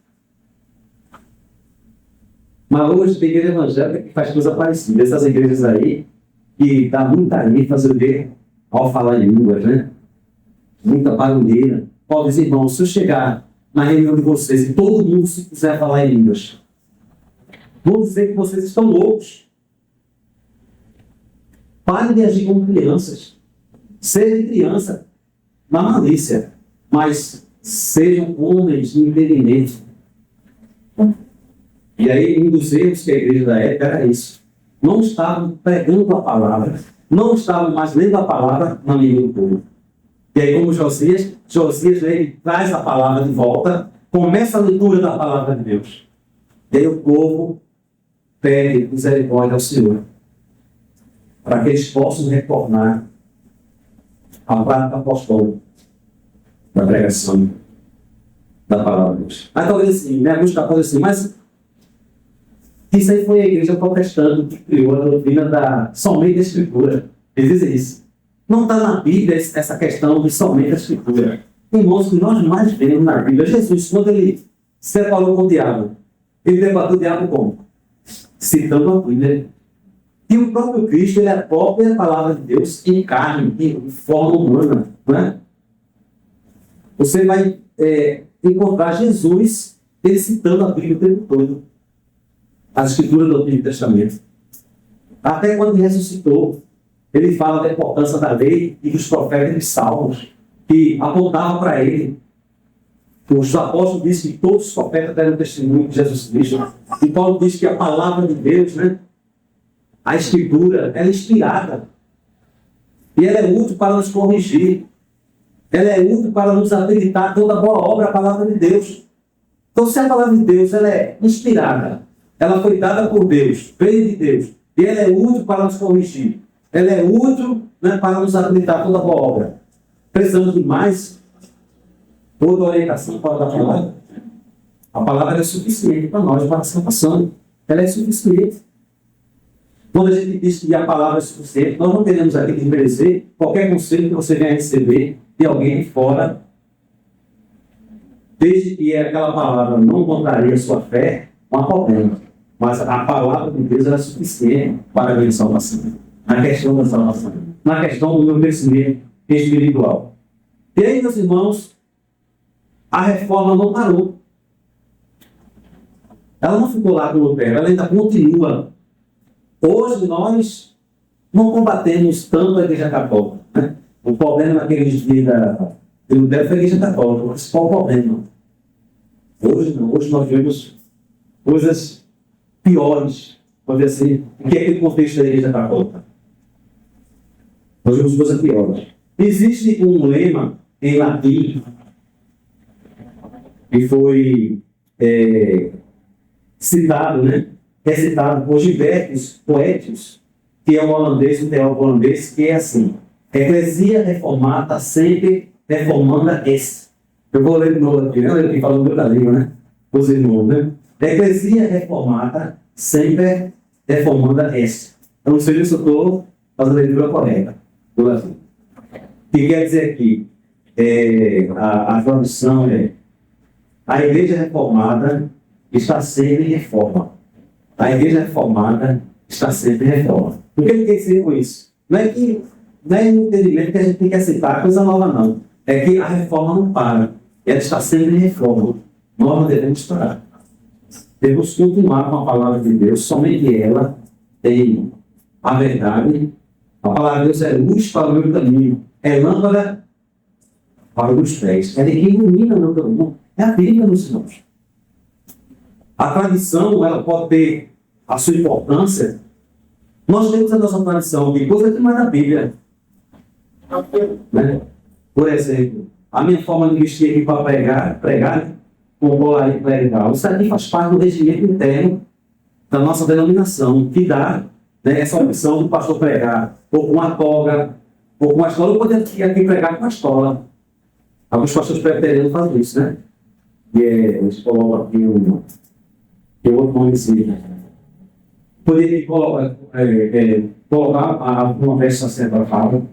Mas hoje tem igreja evangélica que faz coisa parecida. Essas igrejas aí, que dá muita ênfase ao falar em línguas, né? Muita barulheira. Ó, meus irmãos, se eu chegar na reunião de vocês e todo mundo se quiser falar em línguas, vou dizer que vocês estão loucos. Parem de agir como crianças. Sejam criança na malícia, mas sejam homens de entendimento. E aí, um dos erros que a igreja da época era isso. Não estavam pregando a palavra, não estavam mais lendo a palavra na língua do povo. E aí, como Josias ele traz a palavra de volta, começa a leitura da palavra de Deus. E aí o povo pede misericórdia ao Senhor, para que eles possam retornar à prática apostólica da pregação da palavra de Deus. Aí talvez assim, né? Alguns podem assim, mas isso aí foi a igreja protestante que criou a doutrina somente da Escritura. Eles dizem isso. Não está na Bíblia essa questão de somente a Escritura. Irmãos, que nós mais vemos na Bíblia, Jesus, quando ele se separou com o diabo, ele debateu o diabo como? Citando a Bíblia. E o próprio Cristo, ele é a própria palavra de Deus em carne, em forma humana. Não é? Você vai encontrar Jesus, ele citando a Bíblia o tempo todo. As escrituras do Antigo Testamento. Até quando ele ressuscitou, ele fala da importância da lei e dos profetas e salmos, que apontavam para ele. Os apóstolos dizem que todos os profetas deram testemunho de Jesus Cristo. E Paulo diz que a palavra de Deus, né, a Escritura, ela é inspirada. E ela é útil para nos corrigir. Ela é útil para nos habilitar toda boa obra, a palavra de Deus. Então, se a palavra de Deus ela é inspirada, ela foi dada por Deus, veio de Deus, e ela é útil para nos corrigir. Ela é útil, né, para nos habilitar toda boa obra. Precisamos de mais toda orientação para a palavra. A palavra é suficiente para nós, para a salvação. Ela é suficiente. Quando a gente diz que a palavra é suficiente, nós não queremos aqui desmerecer qualquer conselho que você venha receber de alguém de fora, desde que aquela palavra não contraria a sua fé, não há problema. Mas a palavra de Deus é suficiente para a minha salvação. Na questão da salvação. Na questão do meu crescimento espiritual. E aí, meus irmãos, a reforma não parou. Ela não ficou lá com o pé, ela ainda continua. Hoje nós não combatemos tanto a Igreja Católica. Né? O problema naqueles dias da Lutero foi a Igreja Católica. Mas qual o problema? Hoje não. Hoje nós vemos coisas piores. Pode dizer assim, o que é aquele contexto da Igreja Católica? Nós vemos coisas piores. Existe um lema em latim que foi citado, né? É citado por Gilbertus Poetius, que é um holandês, um teólogo holandês, que é assim: Ecclesia reformata sempre reformanda est. Eu vou ler de novo aqui, né? Ele falando muita língua, né? Os irmãos, né? Ecclesia reformata sempre reformanda est. Eu não sei se eu estou fazendo a leitura correta. O que quer dizer aqui? A tradução é: a Igreja Reformada está sempre em reforma. A igreja reformada está sempre em reforma. O que ele quer dizer com isso? Não é um entendimento que a gente tem que aceitar coisa nova, não. É que a reforma não para. Ela está sempre em reforma. Nós não devemos parar. Devemos continuar com a palavra de Deus. Somente ela tem a verdade. A palavra de Deus é luz para o meu caminho. É lâmpada para os meus pés. É de quem ilumina o meu caminho. É a Bíblia, meus irmãos. A tradição, ela pode ter a sua importância. Nós temos a nossa tradição de coisa que não é da Bíblia. Né? Por exemplo, a minha forma de vestir aqui para pregar com o colarinho clerical. Isso aqui faz parte do regimento interno da nossa denominação, que dá, né, essa opção do pastor pregar ou com uma toga, ou com uma estola. Eu poderia aqui pregar com uma estola. Alguns pastores preterianos fazem isso, né? E eles colocam aqui tem outro nomezinho. Poderia colocar uma veste sacerdotal,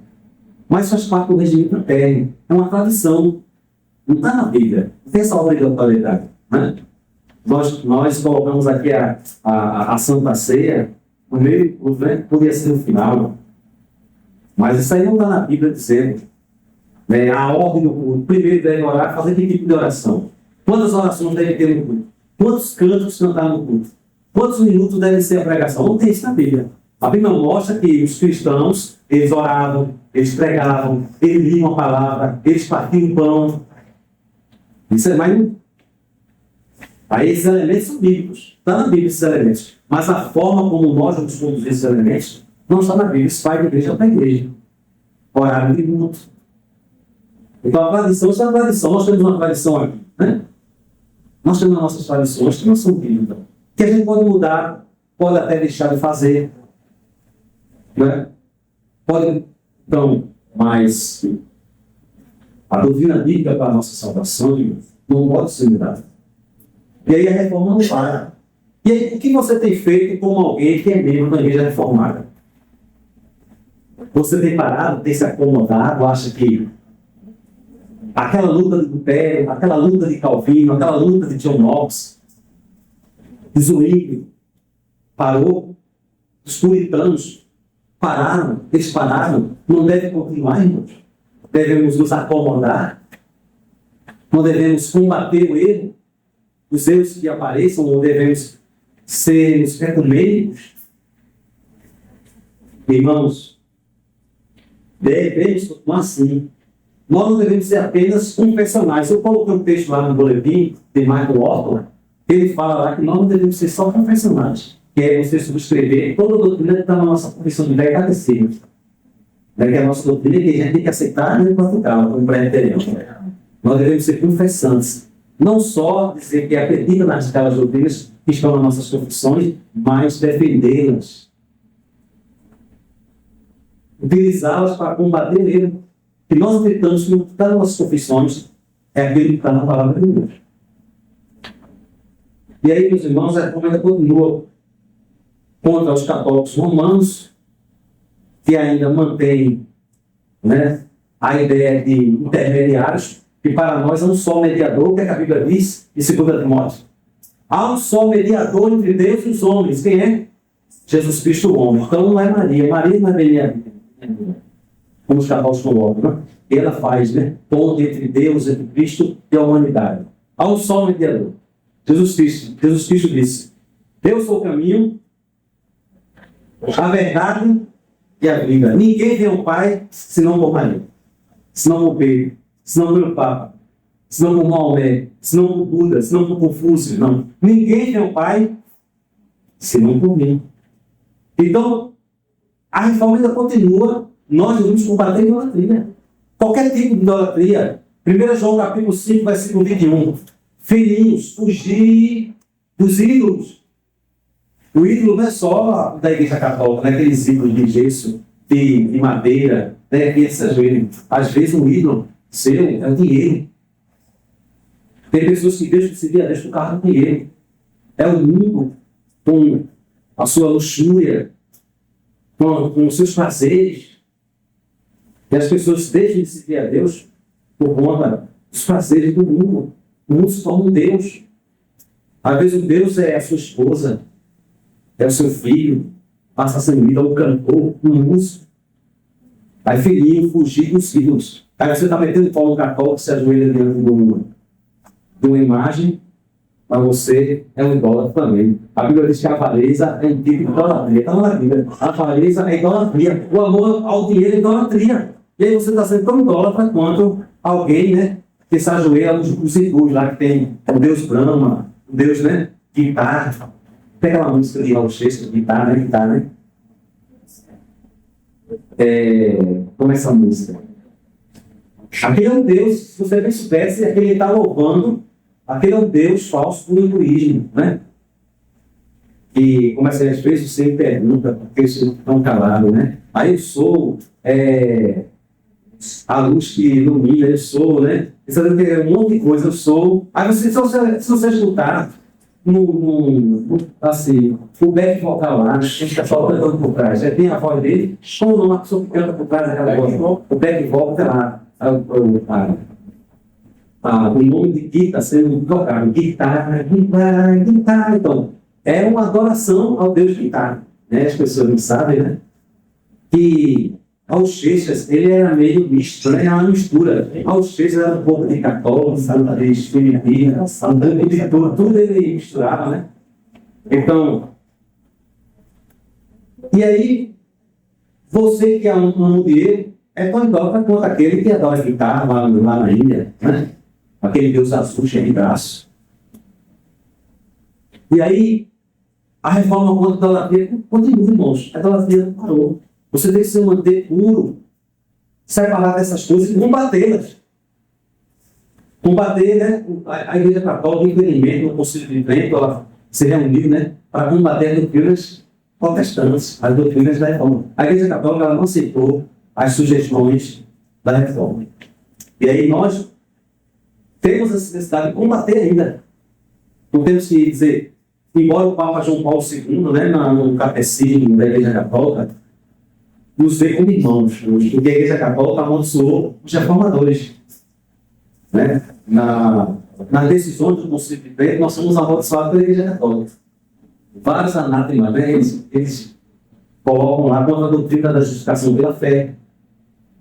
mas faz parte do regimento interno. É uma tradição. Não está na Bíblia. Não tem essa obrigatoriedade. Né? Nós colocamos aqui a Santa Ceia, no meio, né? Podia ser no final. Mas isso aí não está na Bíblia dizendo. Né? A ordem do culto. Primeiro deve orar, fazer que tipo de oração? Quantas orações deve ter no culto? Quantos cantos cantar no culto? Quantos minutos deve ser a pregação? Não tem isso na Bíblia. A Bíblia mostra que os cristãos, eles oravam, eles pregavam, eles liam a palavra, eles partiam o pão. Isso é mais. Aí esses elementos são bíblicos. Está na Bíblia esses elementos. Mas a forma como nós vamos conduzir esses elementos não está na Bíblia. Isso vai da igreja para a igreja. Horário de culto. Então a tradição, isso é uma tradição. Nós temos uma tradição aqui. Né? Nós temos as nossas tradições que não são bíblicas. Que a gente pode mudar, pode até deixar de fazer. Né? Pode, então, mas a doutrina bíblica para a nossa salvação não pode ser mudada. E aí a reforma não para. E aí, o que você tem feito como alguém que é membro da igreja reformada? Você tem parado, tem se acomodado, acha que aquela luta de Lutero, aquela luta de Calvino, aquela luta de John Knox, de Zwingli, parou, os puritanos pararam, eles pararam, não deve continuar, irmãos. Devemos nos acomodar, não devemos combater o erro, os erros que apareçam, não devemos ser os ecumênicos. Irmãos, devemos continuar assim. Nós não devemos ser apenas confessionais. Eu coloquei um texto lá no boletim de Michael Orton, ele fala lá que nós não devemos ser só confessionais, que é você subscrever toda a doutrina que está na nossa confissão de fé e catecismo. Que é a nossa doutrina que a gente tem que aceitar e praticar, como presbiteriano. Nós devemos ser confessantes. Não só dizer que acredita naquelas doutrinas que estão nas nossas confissões, mas defendê-las. Utilizá-las para combater o erro. E nós acreditamos que o que está nas nossas confissões é aquilo que está na palavra de Deus. E aí, meus irmãos, a reforma ainda continua contra os católicos romanos, que ainda mantém, né, a ideia de intermediários, que para nós é um só mediador, que a Bíblia diz em 2 Timóteo. Há um só mediador entre Deus e os homens. Quem é? Jesus Cristo, o homem. Então não é Maria. Maria não é mediador, como os católicos colocam, né? Ela faz, né, ponte entre Deus, entre Cristo e a humanidade. Há um só mediador. Jesus Cristo disse: eu sou o caminho, a verdade e a vida. Ninguém vê o Pai senão por Maria, senão por Pedro, senão pelo Papa, senão por Maomé, senão por Buda, senão por Confúcio. Não. Ninguém vê o Pai senão por mim. Então, a reforma ainda continua. Nós devemos combater a idolatria. Qualquer tipo de idolatria. 1 João capítulo 5, versículo 21. Filhinhos, fugir dos ídolos. O ídolo não é só da igreja católica, não é aqueles ídolos de gesso, de madeira, né? Às vezes um ídolo seu é o dinheiro. Tem pessoas que deixam de seguir a Deus por causa do dinheiro. É o mundo com a sua luxúria, com os seus prazeres. E as pessoas deixam de seguir a Deus por conta dos prazeres do mundo. O mundo se torna um Deus. Às vezes o Deus é a sua esposa, é o seu filho, passa a ser vida, um cantor, um músico. Aí filhinho, fugir dos filhos. Aí você está metendo pau no católico, se ajoelha diante de uma imagem, mas você é um idólatra também. A Bíblia diz que a avareza é um tipo de idolatria. Está na Bíblia. A avareza é idolatria. O amor ao dinheiro é idolatria. E aí você está sendo tão idólatra quanto alguém, né, que se ajoelha nos hindus lá, que tem o Deus Brahma, o Deus, né, guitarra. Tem aquela música de Raul Seixas, guitarra, né? Como é essa música? Aquele é um Deus, se você bem soubesse, aquele que está louvando, aquele é um Deus falso do hinduísmo, né? E como essa vez você pergunta, porque vocês estão calados, né? Aí eu sou a luz que ilumina, eu sou, né? Você sabe que é um monte de coisa, eu sou. Aí se você escutar, assim, o back vocal lá, que está só cantando por trás, tem a voz dele, ou não, a pessoa que canta por trás daquela voz, o back vocal está lá. O nome de Gui está sendo tocado, guitarra. Então, é uma adoração ao Deus guitarra, né? As pessoas não sabem, né? Que Raul Seixas, ele era meio misto, né? Era uma mistura. Raul Seixas era um pouco de católico, de filipina, de tudo ele misturava, né? Então, e aí, você que é um dinheiro, é tão idólatra quanto aquele que adora guitarra lá na Índia, né? Aquele Deus azul cheio de braço. E aí, a reforma contra a idolatria continua, irmãos. A idolatria não parou. Você tem que se manter puro, separar dessas coisas e combatê-las. Combater, né? A Igreja Católica, o impedimento, no Conselho de Trento, ela se reuniu, né? Para combater as doutrinas protestantes, as doutrinas da reforma. A Igreja Católica ela não aceitou as sugestões da reforma. E aí nós temos a necessidade de combater ainda. Não temos que dizer, embora o Papa João Paulo II, né, no catecismo da Igreja Católica, nos vê como irmãos, porque a Igreja Católica amaldiçoou os reformadores. Né? Nas decisões do Conselho de Trento, nós somos amaldiçoados pela Igreja Católica. Vários anátemas, né? Eles colocam lá contra a doutrina da justificação pela fé,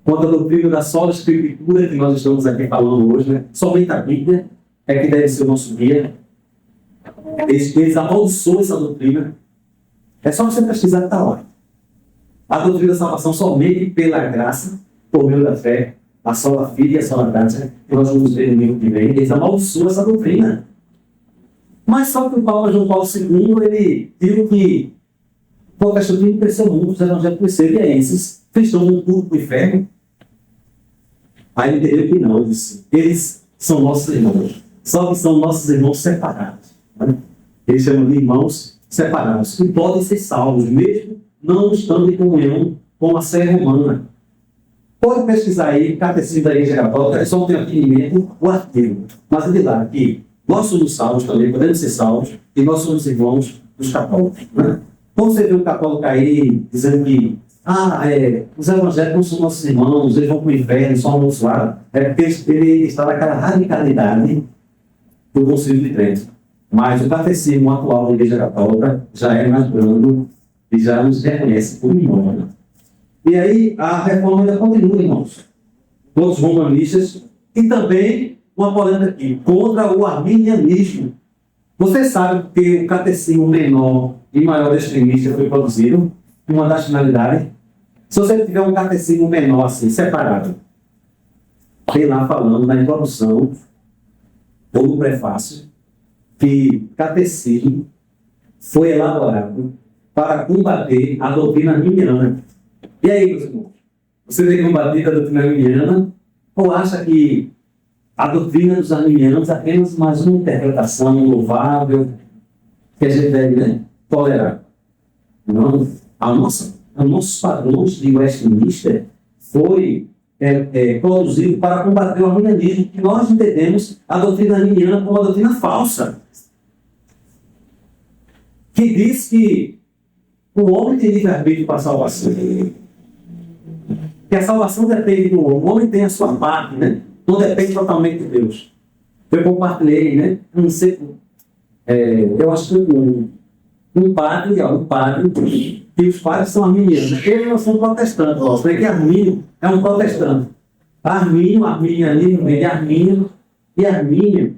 contra a doutrina da sola escritura que nós estamos aqui falando hoje, né? Somente a Bíblia é que deve ser o nosso guia. Eles amaldiçoam essa doutrina. É só você pesquisar que está lá. A doutrina da salvação somente pela graça, por meio da fé, a sola fide e a sola graça, que nós vamos ver no livro que vem. Eles amaldiçoam essa doutrina. Mas só que o Papa João Paulo II, ele viu que o protestantismo cresceu muito, os evangélicos cresceram, e esses fechou um tudo para o inferno. Aí ele entendeu que não, ele disse, eles são nossos irmãos, só que são nossos irmãos separados. Né? Eles chamam de irmãos separados, e podem ser salvos, mesmo não estando em comunhão com a Sé Romana. Pode pesquisar aí, Catecismo da Igreja Católica, é só um entendimento, o artigo. Mas ele dá que nós somos salvos também, podemos ser salvos, e nós somos irmãos dos católicos. Né? Quando você vê um católico aí dizendo que os evangélicos não são nossos irmãos, eles vão para o inferno, são amaldiçoados, é porque ele está naquela radicalidade do Conselho de Trento. Mas o catecismo atual da Igreja Católica já é mais brando e já nos reconhece como irmãos. Né? E aí a reforma ainda continua, irmãos, contra os romanistas e também uma polêmica aqui, contra o arminianismo. Você sabe que o catecismo menor e maior extremista foi produzido, uma das finalidades. Se você tiver um catecismo menor assim, separado, tem lá falando na introdução ou no prefácio que catecismo foi elaborado para combater a doutrina arminiana. E aí, meus irmãos? Você tem combatido a doutrina arminiana ou acha que a doutrina dos arminianos é apenas mais uma interpretação louvável que a gente deve tolerar? Não. Nossos padrões de Westminster foi produzido para combater o arminianismo, que nós entendemos a doutrina arminiana como uma doutrina falsa, que diz que o homem tem livre-arbítrio para a salvação, que a salvação depende do homem, o homem tem a sua parte, né? Não depende totalmente de Deus. Eu compartilhei, né? Não sei, eu acho que um padre, e os padres são arminianos, eles não são protestantes, porque que Armínio é um protestante. Arminianismo, ele é Armínio, e Armínio,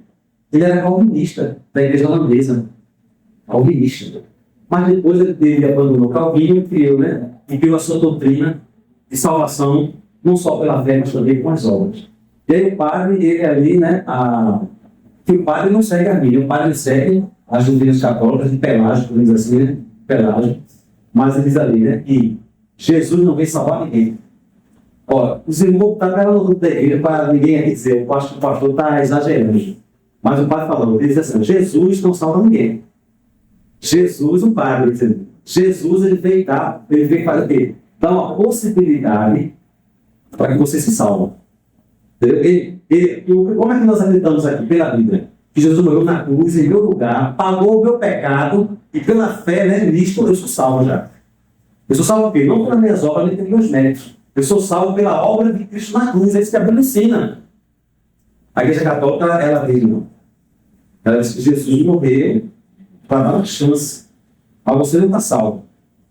ele era calvinista da igreja holandesa, calvinista. Mas depois ele abandonou Calvino e criou, e criou a sua doutrina de salvação, não só pela fé, mas também com as obras. E aí o padre, ele ali, que o padre não segue Armínio, o padre segue as doutrinas católicas de Pelágio, por dizer assim, Pelágio. Mas ele diz ali, que Jesus não veio salvar ninguém. Ora, os irmãos estão pela no grupo da igreja para ninguém aqui dizer, o pastor está exagerando. Mas o padre falou, ele diz assim, Jesus não salva ninguém. Jesus, o padre, dizendo, Jesus, ele veio fazer o quê? Dar uma possibilidade para que você se salve. Como é que nós acreditamos aqui pela Bíblia? Que Jesus morreu na cruz, em meu lugar, pagou o meu pecado, e pela fé, nisto eu sou salvo já. Eu sou salvo por quê? Não pelas minhas obras, nem pelos meus méritos. Eu sou salvo pela obra de Cristo na cruz, é isso que a Bíblia ensina. A Igreja Católica, ela diz, não. Ela diz que Jesus morreu para dar uma chance. Mas você não está salvo.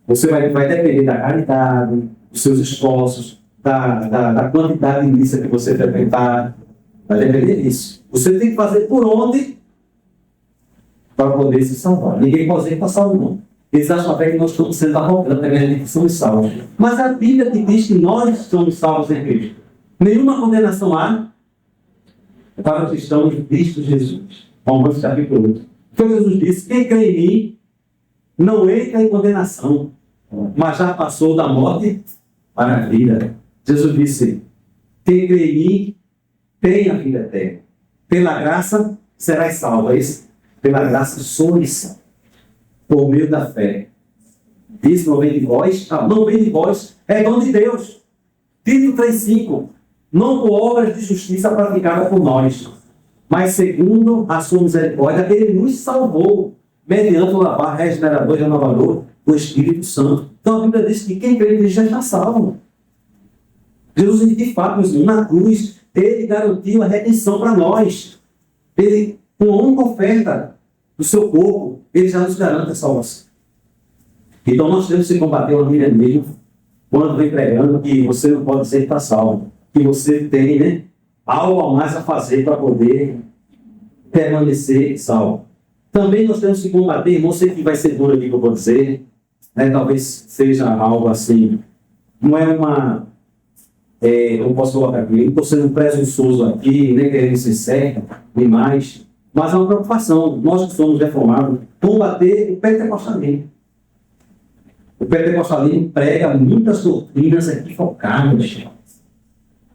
Você vai depender da caridade, dos seus esforços, da quantidade de missa que você frequentar. Vai depender disso. Você tem que fazer por onde para poder se salvar. Ninguém pode dizer que está salvo, não. Eles acham até que nós estamos sendo arrogantes, que somos salvos. Mas a Bíblia te diz que nós somos salvos em Cristo. Nenhuma condenação há para os cristãos em Cristo Jesus. Romanos capítulo 8. Então Jesus disse, quem crê em mim não entra em condenação, mas já passou da morte para a vida. Jesus disse, quem crê em mim tem a vida eterna. Pela graça serás salvo. Pela graça sois salvo. Por meio da fé. Diz, não vem de vós, não vem de vós, é dom de Deus. Tito 3,5. Não por obras de justiça praticadas por nós, mas segundo a sua misericórdia, ele nos salvou, mediante o lavar regenerador e renovador do Espírito Santo. Então a Bíblia diz que quem crê em Cristo já está salvo. Jesus, de fato, na cruz, ele garantiu a redenção para nós. Ele, com a única oferta do seu corpo, ele já nos garante a salvação. Então nós temos que combater o arminianismo quando vem pregando que você não pode ser que está salvo. Que você tem, algo a mais a fazer para poder permanecer salvo. Também nós temos que combater, não sei que vai ser duro aqui que eu vou dizer, talvez seja algo assim, não é uma, eu posso colocar aqui, não estou sendo presunçoso aqui, nem querendo ser certo, nem mais, mas é uma preocupação, nós que somos reformados, combater o pentecostalismo. O pentecostalismo prega muitas doutrinas equivocadas.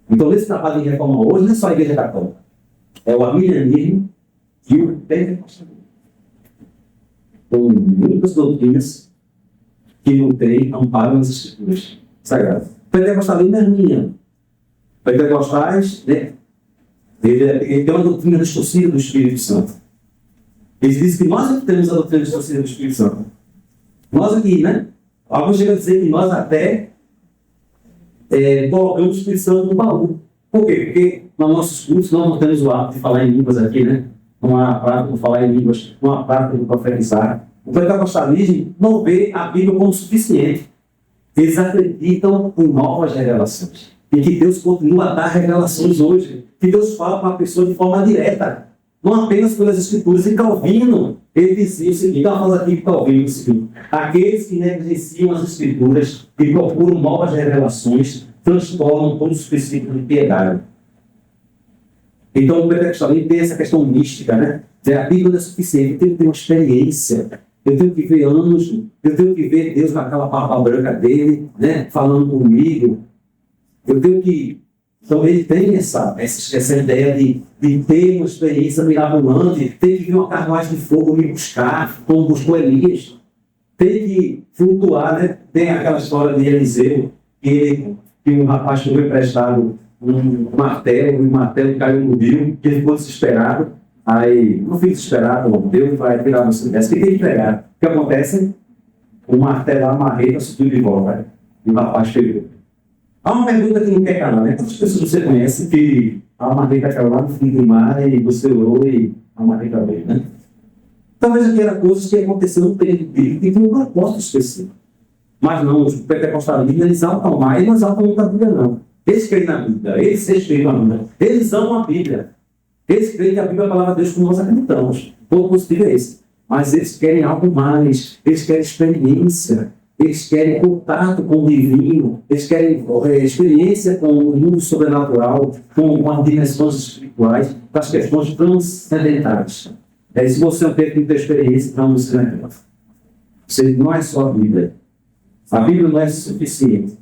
Então, nesse trabalho de reforma hoje, não é só a Igreja Católica. É o arminianismo e o pentecostalismo. Com muitas doutrinas que não têm amparo nas Escrituras Sagradas. O pentecostalismo é arminiano. Pentecostais, ele tem uma doutrina distorcida do Espírito Santo. Eles dizem que nós que temos a doutrina distorcida do Espírito Santo. Nós aqui, alguns chegam a dizer que nós até colocamos o Espírito Santo no baú. Por quê? Porque nos nossos cursos nós não temos o hábito de falar em línguas aqui, Não há prática de falar em línguas, não há prática de profetizar. O pentecostalismo não vê a Bíblia como suficiente. Eles acreditam em novas revelações. E que Deus continua a dar revelações hoje. Que Deus fala para a pessoa de forma direta. Não apenas pelas Escrituras. E Calvino, ele dizia o seguinte, estava falando aqui de Calvino, o seguinte, aqueles que negligenciam as Escrituras e procuram novas revelações, transformam todos os princípios de piedade. Então o pentecostalismo tem essa questão mística, A Bíblia não é suficiente, eu tenho que ter uma experiência, eu tenho que ver anjos, eu tenho que ver Deus naquela barba branca dele, falando comigo. Eu tenho que... Então ele tem essa ideia de ter uma experiência mirabolante, tem que vir uma carruagem de fogo me buscar, como buscou Elias. Tem que flutuar, Tem aquela história de Eliseu, que um rapaz foi emprestado um martelo, e o martelo caiu no rio, que ele ficou desesperado. Aí, não fica desesperado, Deus vai tirar você dessa. Fiquei que pegar. O que acontece? O martelo, a marreta, subiu de volta. E o rapaz pegou. Há uma pergunta que não quer calar, Quantas pessoas você conhece que a marreta caiu lá no fim do mar e você orou e a marreta veio, Então Talvez aqui era coisas que aconteceram no período bíblico e tinham um propósito específico. Mas não, os pentecostalistas, eles exaltam mais, eles não exaltam muito a Bíblia, não. Eles creem na Bíblia, eles respeitam a Bíblia, eles amam a Bíblia. Eles creem que a Bíblia é a palavra de Deus como nós acreditamos. O ponto positivo é esse. Mas eles querem algo mais, eles querem experiência, eles querem contato com o divino, eles querem experiência com o mundo sobrenatural, com as dimensões espirituais, com as questões transcendentais. Se você não teve muita experiência, então você não é. Você não é só a Bíblia. A Bíblia não é suficiente.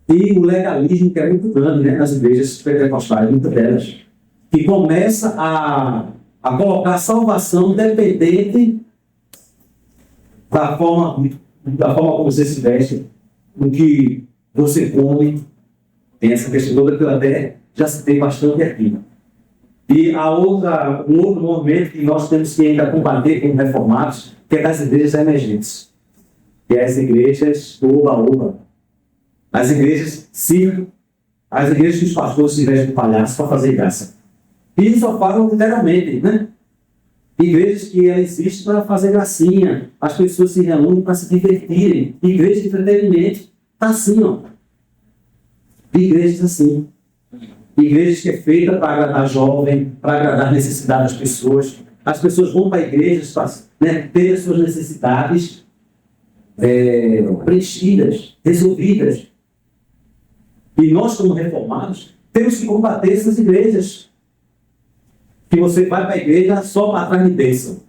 E o legalismo, que é muito grande, né, nas igrejas pentecostais, muitas delas, que começa a colocar a salvação dependente da forma como você se veste, do que você come. Tem essa questão toda que eu até já citei bastante aqui. E um outro movimento que nós temos que ainda combater como reformados, que é das igrejas emergentes. Que é as igrejas oba-oba. As igrejas circo, as igrejas que os pastores se vestem de palhaço para fazer graça. E eles só falam literalmente, né? Igrejas que existem para fazer gracinha. As pessoas se reúnem para se divertirem. Igrejas de entretenimento. Está assim, ó. Igrejas assim. Igrejas que é feita para agradar jovem, para agradar a necessidade das pessoas. As pessoas vão para igrejas para, né, ter as suas necessidades preenchidas, resolvidas. E nós, como reformados, temos que combater essas igrejas. Que você vai para a igreja só para atrás de bênção.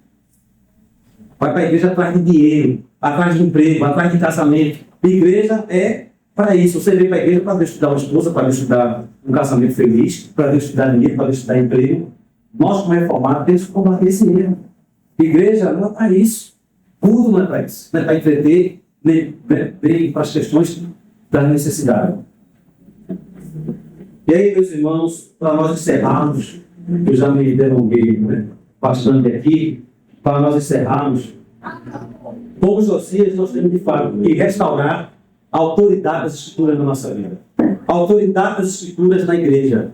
Vai para a igreja atrás de dinheiro, atrás de emprego, atrás de casamento. Igreja é para isso. Você vem para a igreja para Deus te dar uma esposa, para Deus te dar um casamento feliz, para Deus te dar dinheiro, para Deus te dar emprego. Nós, como reformados, temos que combater esse erro. Igreja não é para isso. Tudo não é para isso. Não é para entreter, nem para as questões da necessidade. E aí, meus irmãos, para nós encerrarmos, eu já me delonguei, né, bastante aqui, para nós encerrarmos, como Josias, nós temos de fato que restaurar a autoridade das Escrituras na nossa vida. A autoridade das Escrituras na igreja.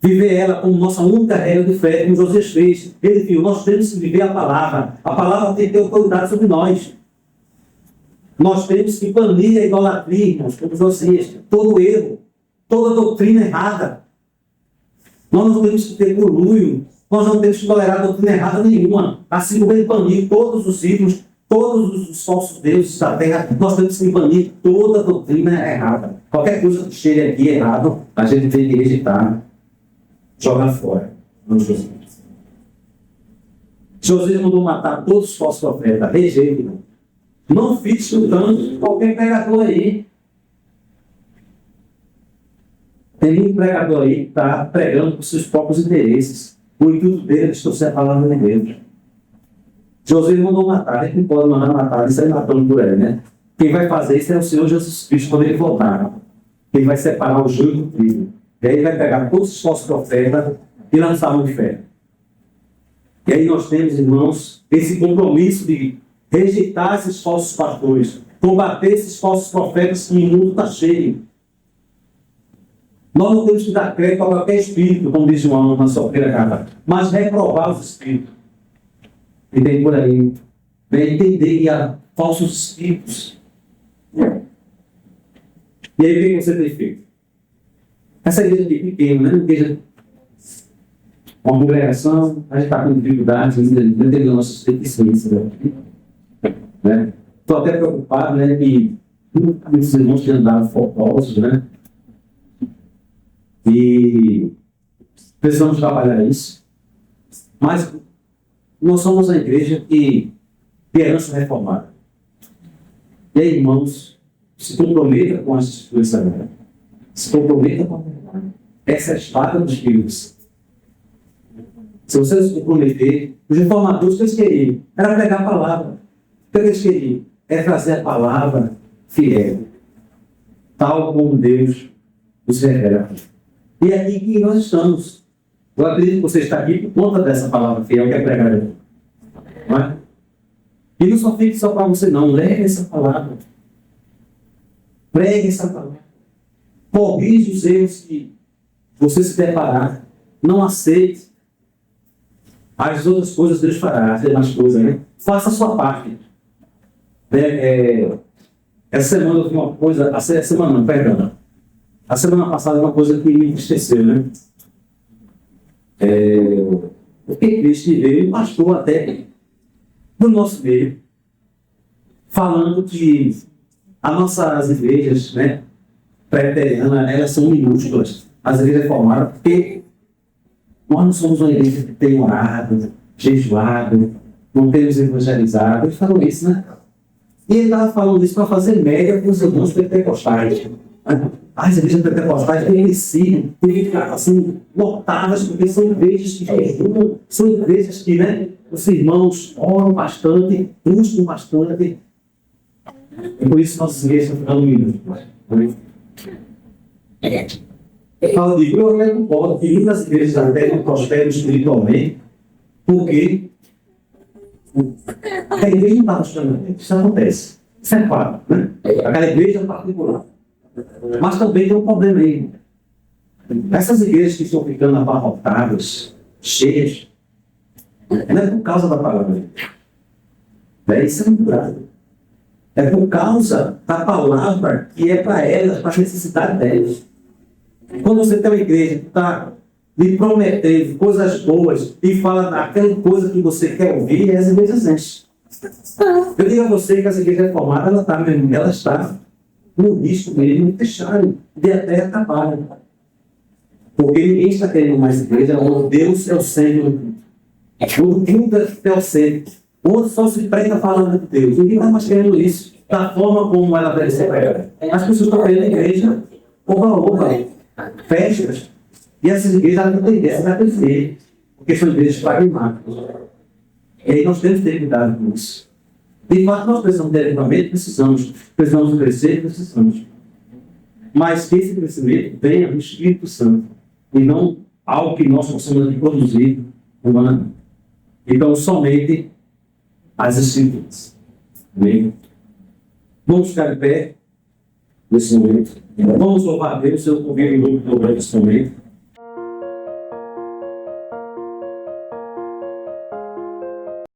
Viver ela como nossa única regra de fé, como Josias fez. Ele viu, nós temos que viver a palavra. A palavra tem que ter autoridade sobre nós. Nós temos que banir a idolatria, irmãos, como Josias. Todo erro, toda doutrina errada. Nós não temos que ter conluio. Nós não temos que tolerar doutrina errada nenhuma. Assim como ele baniu todos os ídolos, todos os falsos deuses da terra, nós temos que banir toda doutrina errada. Qualquer coisa que chegue aqui errado, a gente tem que rejeitar, jogar fora. Não, Josias. Josias mandou matar todos os falsos profetas. Rejeite. Não fique escutando qualquer pregador aí. Tem um pregador aí que está pregando por seus próprios interesses. O intuito dele é distorcer a palavra de Deus. Josias mandou matar, ele não pode mandar matar, isso aí matando por ele, né? Quem vai fazer isso é o Senhor Jesus Cristo quando ele voltar. Ele vai separar o joio do trigo. E aí ele vai pegar todos os falsos profetas e lançar no inferno. E aí nós temos, irmãos, esse compromisso de rejeitar esses falsos pastores, combater esses falsos profetas que o mundo está cheio. Nós não temos que dar crédito a qualquer espírito, como diz João na sua primeira carta, mas reprovar os espíritos. E tem por aí, vem entender que há falsos espíritos. E aí o que você tem feito? Essa igreja de pequena, né? Igreja, uma congregação, a gente está com dificuldades ainda, entendendo nossas deficiências. Né? Estou até preocupado, né? Que muitos irmãos têm andado fortosos, né? E precisamos trabalhar isso. Mas nós somos a igreja que tem herança reformada. E aí, irmãos, se comprometa com as escrituras sagradas. Se comprometa com a verdade. Essa é a espada dos filhos. Se você se comprometer, os reformadores, o que eles queriam? Era pregar a palavra. O que eles queriam? É trazer a palavra fiel. Tal como Deus nos revela. E é aqui que nós estamos. Eu acredito que você está aqui por conta dessa palavra fiel que é pregada. Não é? E não só fique só para você, não. Leve essa palavra. Pregue essa palavra. Corrija os erros que você se deparar. Não aceite. As outras coisas Deus fará, as demais coisas, né? Faça a sua parte. Essa semana eu vi uma coisa, a semana não, perdão. A semana passada uma coisa que me entristeceu, né? Porque Cristo veio, pastor até do nosso meio, falando que as nossas igrejas, né, preterianas, elas são minúsculas, as igrejas reformadas, porque nós não somos uma igreja que tem orado, jejuado, não temos evangelizado. Ele falou isso, né? E ele estava falando isso para fazer média com os irmãos pentecostais. As igrejas pentecostais têm crescido, têm ficado assim, lotadas, porque são igrejas que jejuam, são igrejas que, né, os irmãos oram bastante, buscam bastante. E por isso nossas igrejas estão ficando minúsculas. Eu não concordo que muitas igrejas até não prosperam espiritualmente, porque a igreja não está prosperando. Isso acontece. Isso é fato, né? Aquela igreja é particular. Mas também tem um problema aí. Essas igrejas que estão ficando abarrotadas, cheias, não é por causa da palavra. Isso é muito grave. É por causa da palavra que é para elas, para a necessidade delas. Quando você tem uma igreja que está lhe prometendo coisas boas e fala daquela coisa que você quer ouvir, as igrejas enchem. Eu digo a você que essa igreja reformada, ela está no risco mesmo de fecharem, de até acabarem. Porque ninguém está querendo mais igreja onde Deus é o centro. O Deus é o centro. Onde só se prega falando de Deus. Ninguém está mais querendo isso. Da forma como ela deve ser pregada. As pessoas estão querendo a igreja oba-oba, festas. E essas igrejas não têm ideia, vai crescer. Porque são igrejas pragmáticas. E aí nós temos que ter cuidado com isso. De fato, nós precisamos ter equipamento, precisamos crescer, precisamos. Mas que esse crescimento venha do Espírito Santo e não algo que nós possamos produzir humano. Então, somente as Escrituras. Amém? Vamos ficar de pé nesse momento. Vamos louvar a Deus, eu convido o grupo nesse momento.